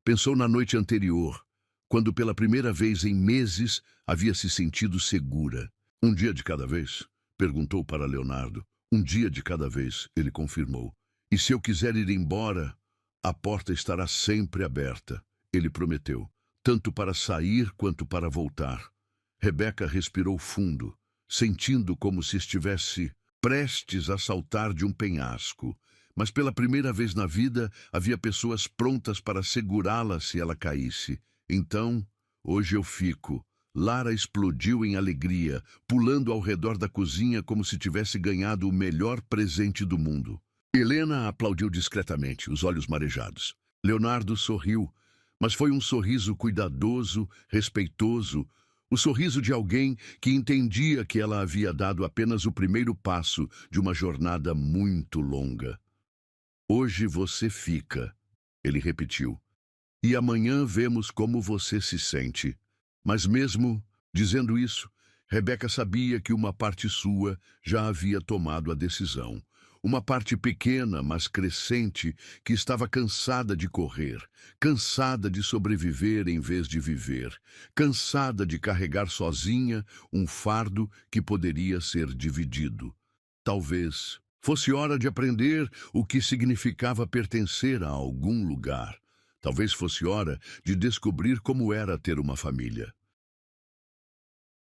Pensou na noite anterior, quando pela primeira vez em meses havia se sentido segura. Um dia de cada vez? Perguntou para Leonardo. Um dia de cada vez, ele confirmou. E se eu quiser ir embora, a porta estará sempre aberta. Ele prometeu, tanto para sair quanto para voltar. Rebeca respirou fundo, sentindo como se estivesse prestes a saltar de um penhasco. Mas pela primeira vez na vida, havia pessoas prontas para segurá-la se ela caísse. Então, hoje eu fico. Lara explodiu em alegria, pulando ao redor da cozinha como se tivesse ganhado o melhor presente do mundo. Helena aplaudiu discretamente, os olhos marejados. Leonardo sorriu, mas foi um sorriso cuidadoso, respeitoso, o sorriso de alguém que entendia que ela havia dado apenas o primeiro passo de uma jornada muito longa. Hoje você fica, ele repetiu, e amanhã vemos como você se sente. Mas mesmo dizendo isso, Rebeca sabia que uma parte sua já havia tomado a decisão. Uma parte pequena, mas crescente, que estava cansada de correr, cansada de sobreviver em vez de viver, cansada de carregar sozinha um fardo que poderia ser dividido. Talvez fosse hora de aprender o que significava pertencer a algum lugar. Talvez fosse hora de descobrir como era ter uma família.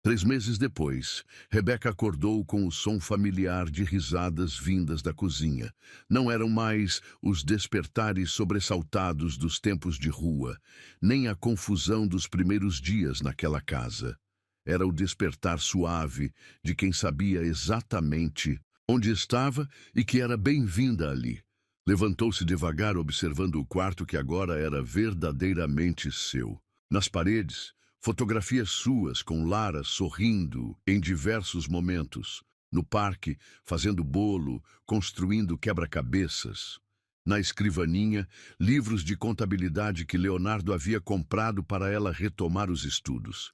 3 meses depois, Rebeca acordou com o som familiar de risadas vindas da cozinha. Não eram mais os despertares sobressaltados dos tempos de rua, nem a confusão dos primeiros dias naquela casa. Era o despertar suave de quem sabia exatamente onde estava e que era bem-vinda ali. Levantou-se devagar, observando o quarto que agora era verdadeiramente seu. Nas paredes, Fotografias suas com Lara sorrindo em diversos momentos. No parque, fazendo bolo, construindo quebra-cabeças. Na escrivaninha, livros de contabilidade que Leonardo havia comprado para ela retomar os estudos.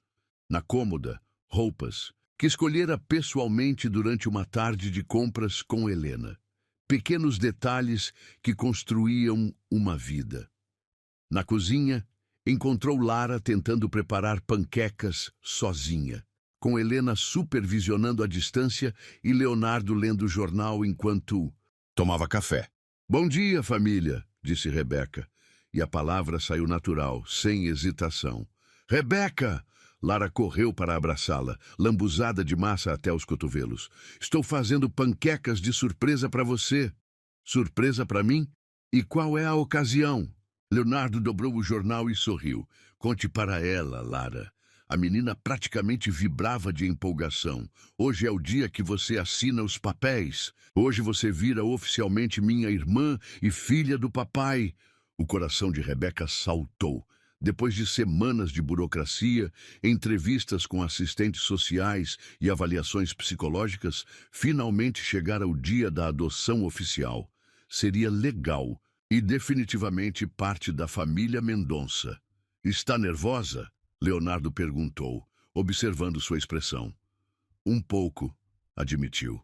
Na cômoda, roupas que escolhera pessoalmente durante uma tarde de compras com Helena. Pequenos detalhes que construíam uma vida. Na cozinha, encontrou Lara tentando preparar panquecas sozinha, com Helena supervisionando à distância e Leonardo lendo o jornal enquanto tomava café. "Bom dia, família", disse Rebeca, e a palavra saiu natural, sem hesitação. "Rebeca!" Lara correu para abraçá-la, lambuzada de massa até os cotovelos. "Estou fazendo panquecas de surpresa para você." "Surpresa para mim? E qual é a ocasião?" Leonardo dobrou o jornal e sorriu. "Conte para ela, Lara." A menina praticamente vibrava de empolgação. "Hoje é o dia que você assina os papéis. Hoje você vira oficialmente minha irmã e filha do papai." O coração de Rebeca saltou. Depois de semanas de burocracia, entrevistas com assistentes sociais e avaliações psicológicas, finalmente chegara o dia da adoção oficial. Seria legal e definitivamente parte da família Mendonça. "Está nervosa?" Leonardo perguntou, observando sua expressão. "Um pouco", admitiu.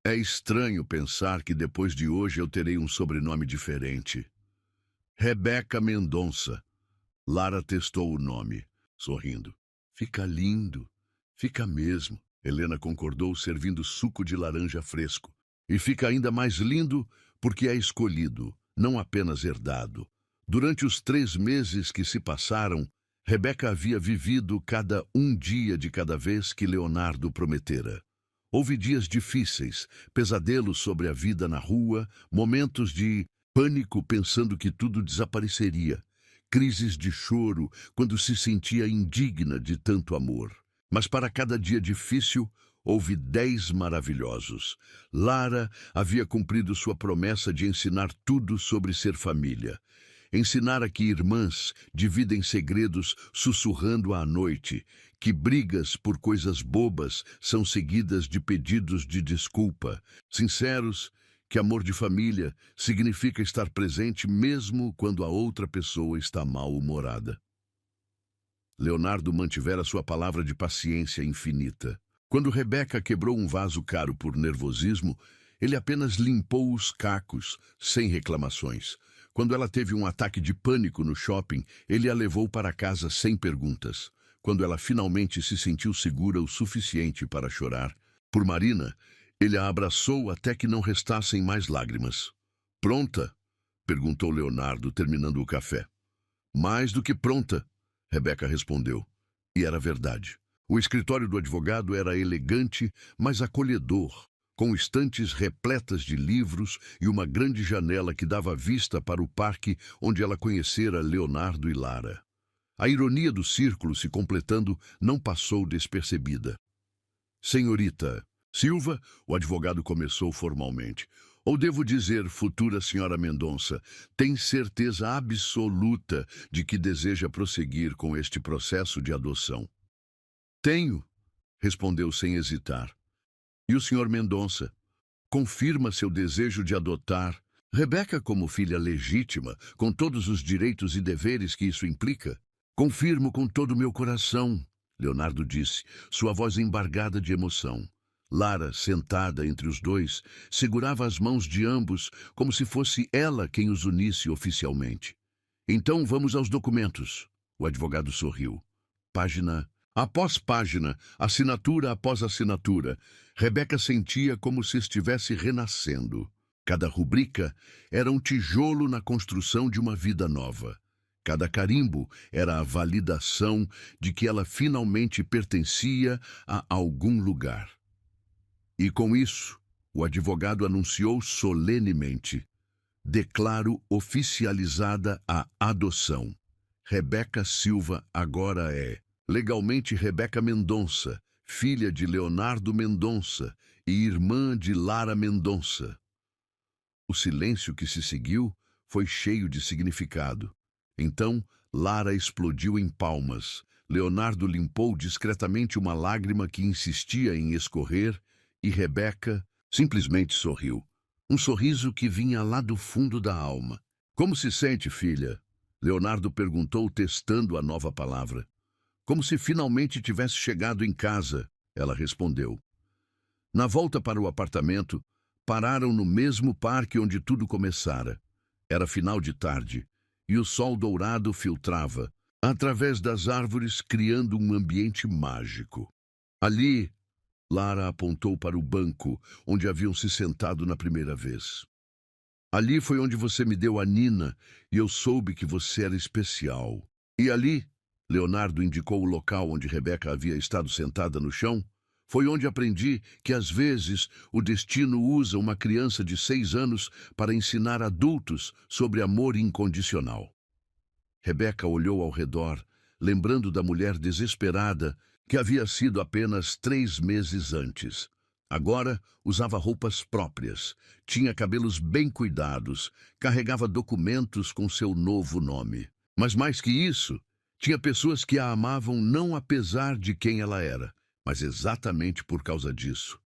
"É estranho pensar que depois de hoje eu terei um sobrenome diferente." "Rebeca Mendonça." Lara testou o nome, sorrindo. "Fica lindo. Fica mesmo." Helena concordou, servindo suco de laranja fresco. "E fica ainda mais lindo porque é escolhido, não apenas herdado." Durante os 3 meses que se passaram, Rebeca havia vivido cada um dia de cada vez que Leonardo prometera. Houve dias difíceis, pesadelos sobre a vida na rua, momentos de pânico pensando que tudo desapareceria, crises de choro quando se sentia indigna de tanto amor. Mas para cada dia difícil, houve 10 maravilhosos. Lara havia cumprido sua promessa de ensinar tudo sobre ser família. Ensinara que irmãs dividem segredos sussurrando à noite, que brigas por coisas bobas são seguidas de pedidos de desculpa, sinceros, que amor de família significa estar presente mesmo quando a outra pessoa está mal-humorada. Leonardo mantivera sua palavra de paciência infinita. Quando Rebeca quebrou um vaso caro por nervosismo, ele apenas limpou os cacos, sem reclamações. Quando ela teve um ataque de pânico no shopping, ele a levou para casa sem perguntas. Quando ela finalmente se sentiu segura o suficiente para chorar, por Marina, ele a abraçou até que não restassem mais lágrimas. "Pronta?" perguntou Leonardo, terminando o café. "Mais do que pronta", Rebeca respondeu. E era verdade. O escritório do advogado era elegante, mas acolhedor, com estantes repletas de livros e uma grande janela que dava vista para o parque onde ela conhecera Leonardo e Lara. A ironia do círculo se completando não passou despercebida. "Senhorita Silva", o advogado começou formalmente. "Ou devo dizer, futura senhora Mendonça, tem certeza absoluta de que deseja prosseguir com este processo de adoção?" "Tenho", respondeu sem hesitar. "E o senhor Mendonça confirma seu desejo de adotar Rebeca como filha legítima, com todos os direitos e deveres que isso implica?" "Confirmo com todo o meu coração", Leonardo disse, sua voz embargada de emoção. Lara, sentada entre os dois, segurava as mãos de ambos como se fosse ela quem os unisse oficialmente. "Então vamos aos documentos." O advogado sorriu. Página após página, assinatura após assinatura, Rebeca sentia como se estivesse renascendo. Cada rubrica era um tijolo na construção de uma vida nova. Cada carimbo era a validação de que ela finalmente pertencia a algum lugar. E com isso, o advogado anunciou solenemente: "Declaro oficializada a adoção. Rebeca Silva agora é legalmente Rebeca Mendonça, filha de Leonardo Mendonça e irmã de Lara Mendonça." O silêncio que se seguiu foi cheio de significado. Então, Lara explodiu em palmas, Leonardo limpou discretamente uma lágrima que insistia em escorrer e Rebeca simplesmente sorriu. Um sorriso que vinha lá do fundo da alma. Como se sente, filha? Leonardo perguntou, testando a nova palavra. Como se finalmente tivesse chegado em casa, ela respondeu. Na volta para o apartamento, pararam no mesmo parque onde tudo começara. Era final de tarde, e o sol dourado filtrava, através das árvores, criando um ambiente mágico. Ali, Lara apontou para o banco onde haviam se sentado na primeira vez. Ali foi onde você me deu a Nina e eu soube que você era especial. E ali, Leonardo indicou o local onde Rebeca havia estado sentada no chão, foi onde aprendi que às vezes o destino usa uma criança de 6 anos para ensinar adultos sobre amor incondicional. Rebeca olhou ao redor, lembrando da mulher desesperada que havia sido apenas 3 meses antes. Agora usava roupas próprias, tinha cabelos bem cuidados, carregava documentos com seu novo nome. Mas mais que isso, tinha pessoas que a amavam não apesar de quem ela era, mas exatamente por causa disso.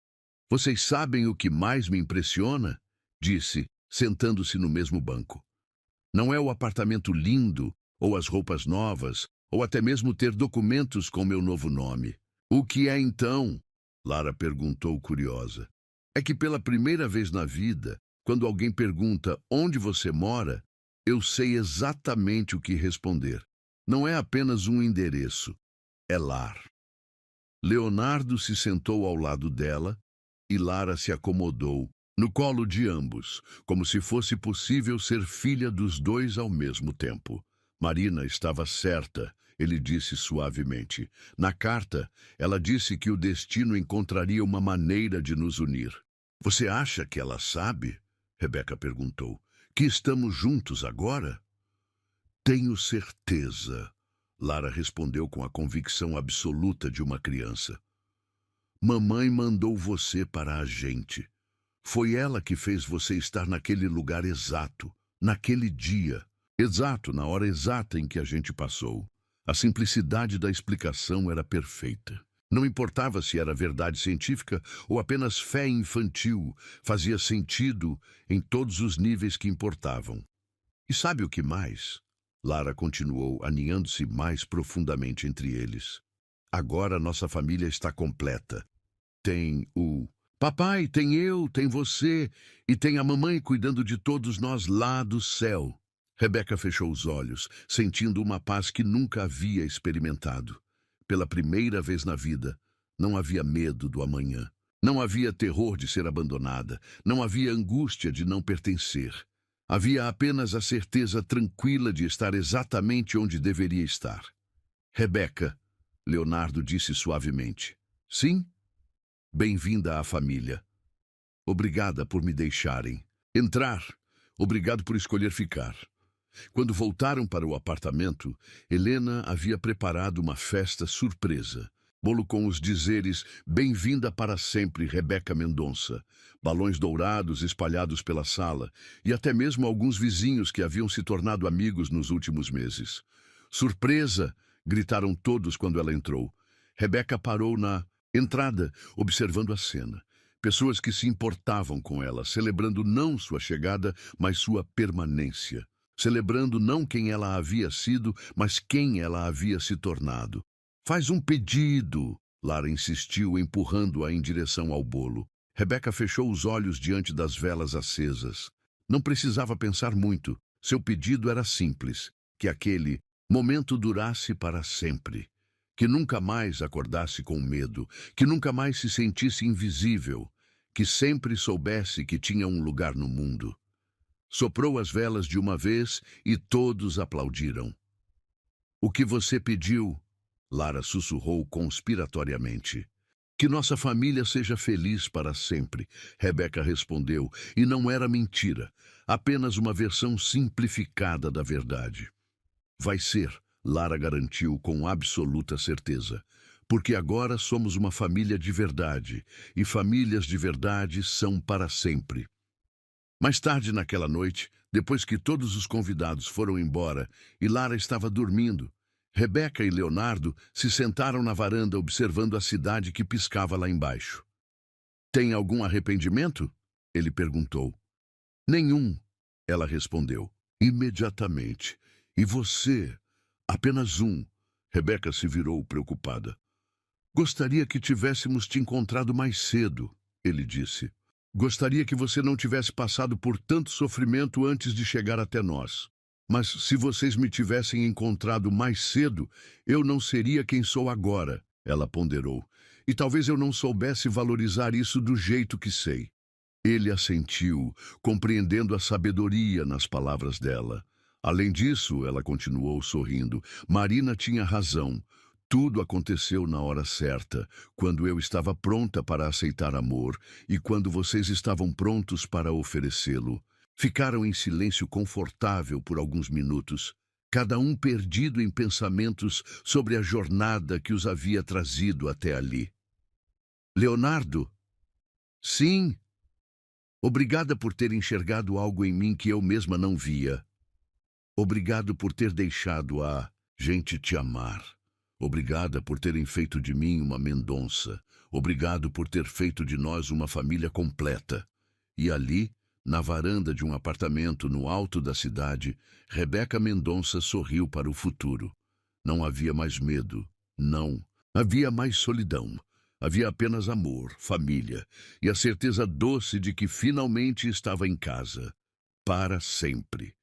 Vocês sabem o que mais me impressiona? Disse, sentando-se no mesmo banco. Não é o apartamento lindo, ou as roupas novas, ou até mesmo ter documentos com meu novo nome. O que é então? Lara perguntou curiosa. É que pela primeira vez na vida, quando alguém pergunta onde você mora, eu sei exatamente o que responder. Não é apenas um endereço, é lar. Leonardo se sentou ao lado dela e Lara se acomodou no colo de ambos, como se fosse possível ser filha dos dois ao mesmo tempo. Marina estava certa, ele disse suavemente. Na carta, ela disse que o destino encontraria uma maneira de nos unir. Você acha que ela sabe? Rebeca perguntou. Que estamos juntos agora? Tenho certeza, Lara respondeu com a convicção absoluta de uma criança. Mamãe mandou você para a gente. Foi ela que fez você estar naquele lugar exato, naquele dia. Exato, na hora exata em que a gente passou. A simplicidade da explicação era perfeita. Não importava se era verdade científica ou apenas fé infantil, fazia sentido em todos os níveis que importavam. E sabe o que mais? Lara continuou, aninhando-se mais profundamente entre eles. Agora nossa família está completa. Tem o papai, tem eu, tem você e tem a mamãe cuidando de todos nós lá do céu. Rebeca fechou os olhos, sentindo uma paz que nunca havia experimentado. Pela primeira vez na vida, não havia medo do amanhã. Não havia terror de ser abandonada. Não havia angústia de não pertencer. Havia apenas a certeza tranquila de estar exatamente onde deveria estar. Rebeca, Leonardo disse suavemente. Sim? Bem-vinda à família. Obrigada por me deixarem entrar. Obrigado por escolher ficar. Quando voltaram para o apartamento, Helena havia preparado uma festa surpresa. Bolo com os dizeres "Bem-vinda para sempre, Rebeca Mendonça", balões dourados espalhados pela sala e até mesmo alguns vizinhos que haviam se tornado amigos nos últimos meses. "Surpresa!" gritaram todos quando ela entrou. Rebeca parou na entrada, observando a cena. Pessoas que se importavam com ela, celebrando não sua chegada, mas sua permanência. Celebrando não quem ela havia sido, mas quem ela havia se tornado. Faz um pedido, Lara insistiu, empurrando-a em direção ao bolo. Rebeca fechou os olhos diante das velas acesas. Não precisava pensar muito. Seu pedido era simples, que aquele momento durasse para sempre. Que nunca mais acordasse com medo, que nunca mais se sentisse invisível, que sempre soubesse que tinha um lugar no mundo. Soprou as velas de uma vez e todos aplaudiram. "O que você pediu?" Lara sussurrou conspiratoriamente. "Que nossa família seja feliz para sempre", Rebeca respondeu, e não era mentira, apenas uma versão simplificada da verdade. "Vai ser", Lara garantiu com absoluta certeza, "porque agora somos uma família de verdade, e famílias de verdade são para sempre." Mais tarde naquela noite, depois que todos os convidados foram embora e Lara estava dormindo, Rebeca e Leonardo se sentaram na varanda observando a cidade que piscava lá embaixo. Tem algum arrependimento? Ele perguntou. Nenhum, ela respondeu. Imediatamente. E você? Apenas um. Rebeca se virou preocupada. Gostaria que tivéssemos te encontrado mais cedo, ele disse. Gostaria que você não tivesse passado por tanto sofrimento antes de chegar até nós. Mas se vocês me tivessem encontrado mais cedo, eu não seria quem sou agora, ela ponderou. E talvez eu não soubesse valorizar isso do jeito que sei. Ele assentiu, compreendendo a sabedoria nas palavras dela. Além disso, ela continuou sorrindo, Marina tinha razão. Tudo aconteceu na hora certa, quando eu estava pronta para aceitar amor e quando vocês estavam prontos para oferecê-lo. Ficaram em silêncio confortável por alguns minutos, cada um perdido em pensamentos sobre a jornada que os havia trazido até ali. Leonardo? Sim. Obrigada por ter enxergado algo em mim que eu mesma não via. Obrigado por ter deixado a gente te amar. Obrigada por terem feito de mim uma Mendonça. Obrigado por ter feito de nós uma família completa. E ali, na varanda de um apartamento no alto da cidade, Rebeca Mendonça sorriu para o futuro. Não havia mais medo. Não. Havia mais solidão. Havia apenas amor, família e a certeza doce de que finalmente estava em casa. Para sempre.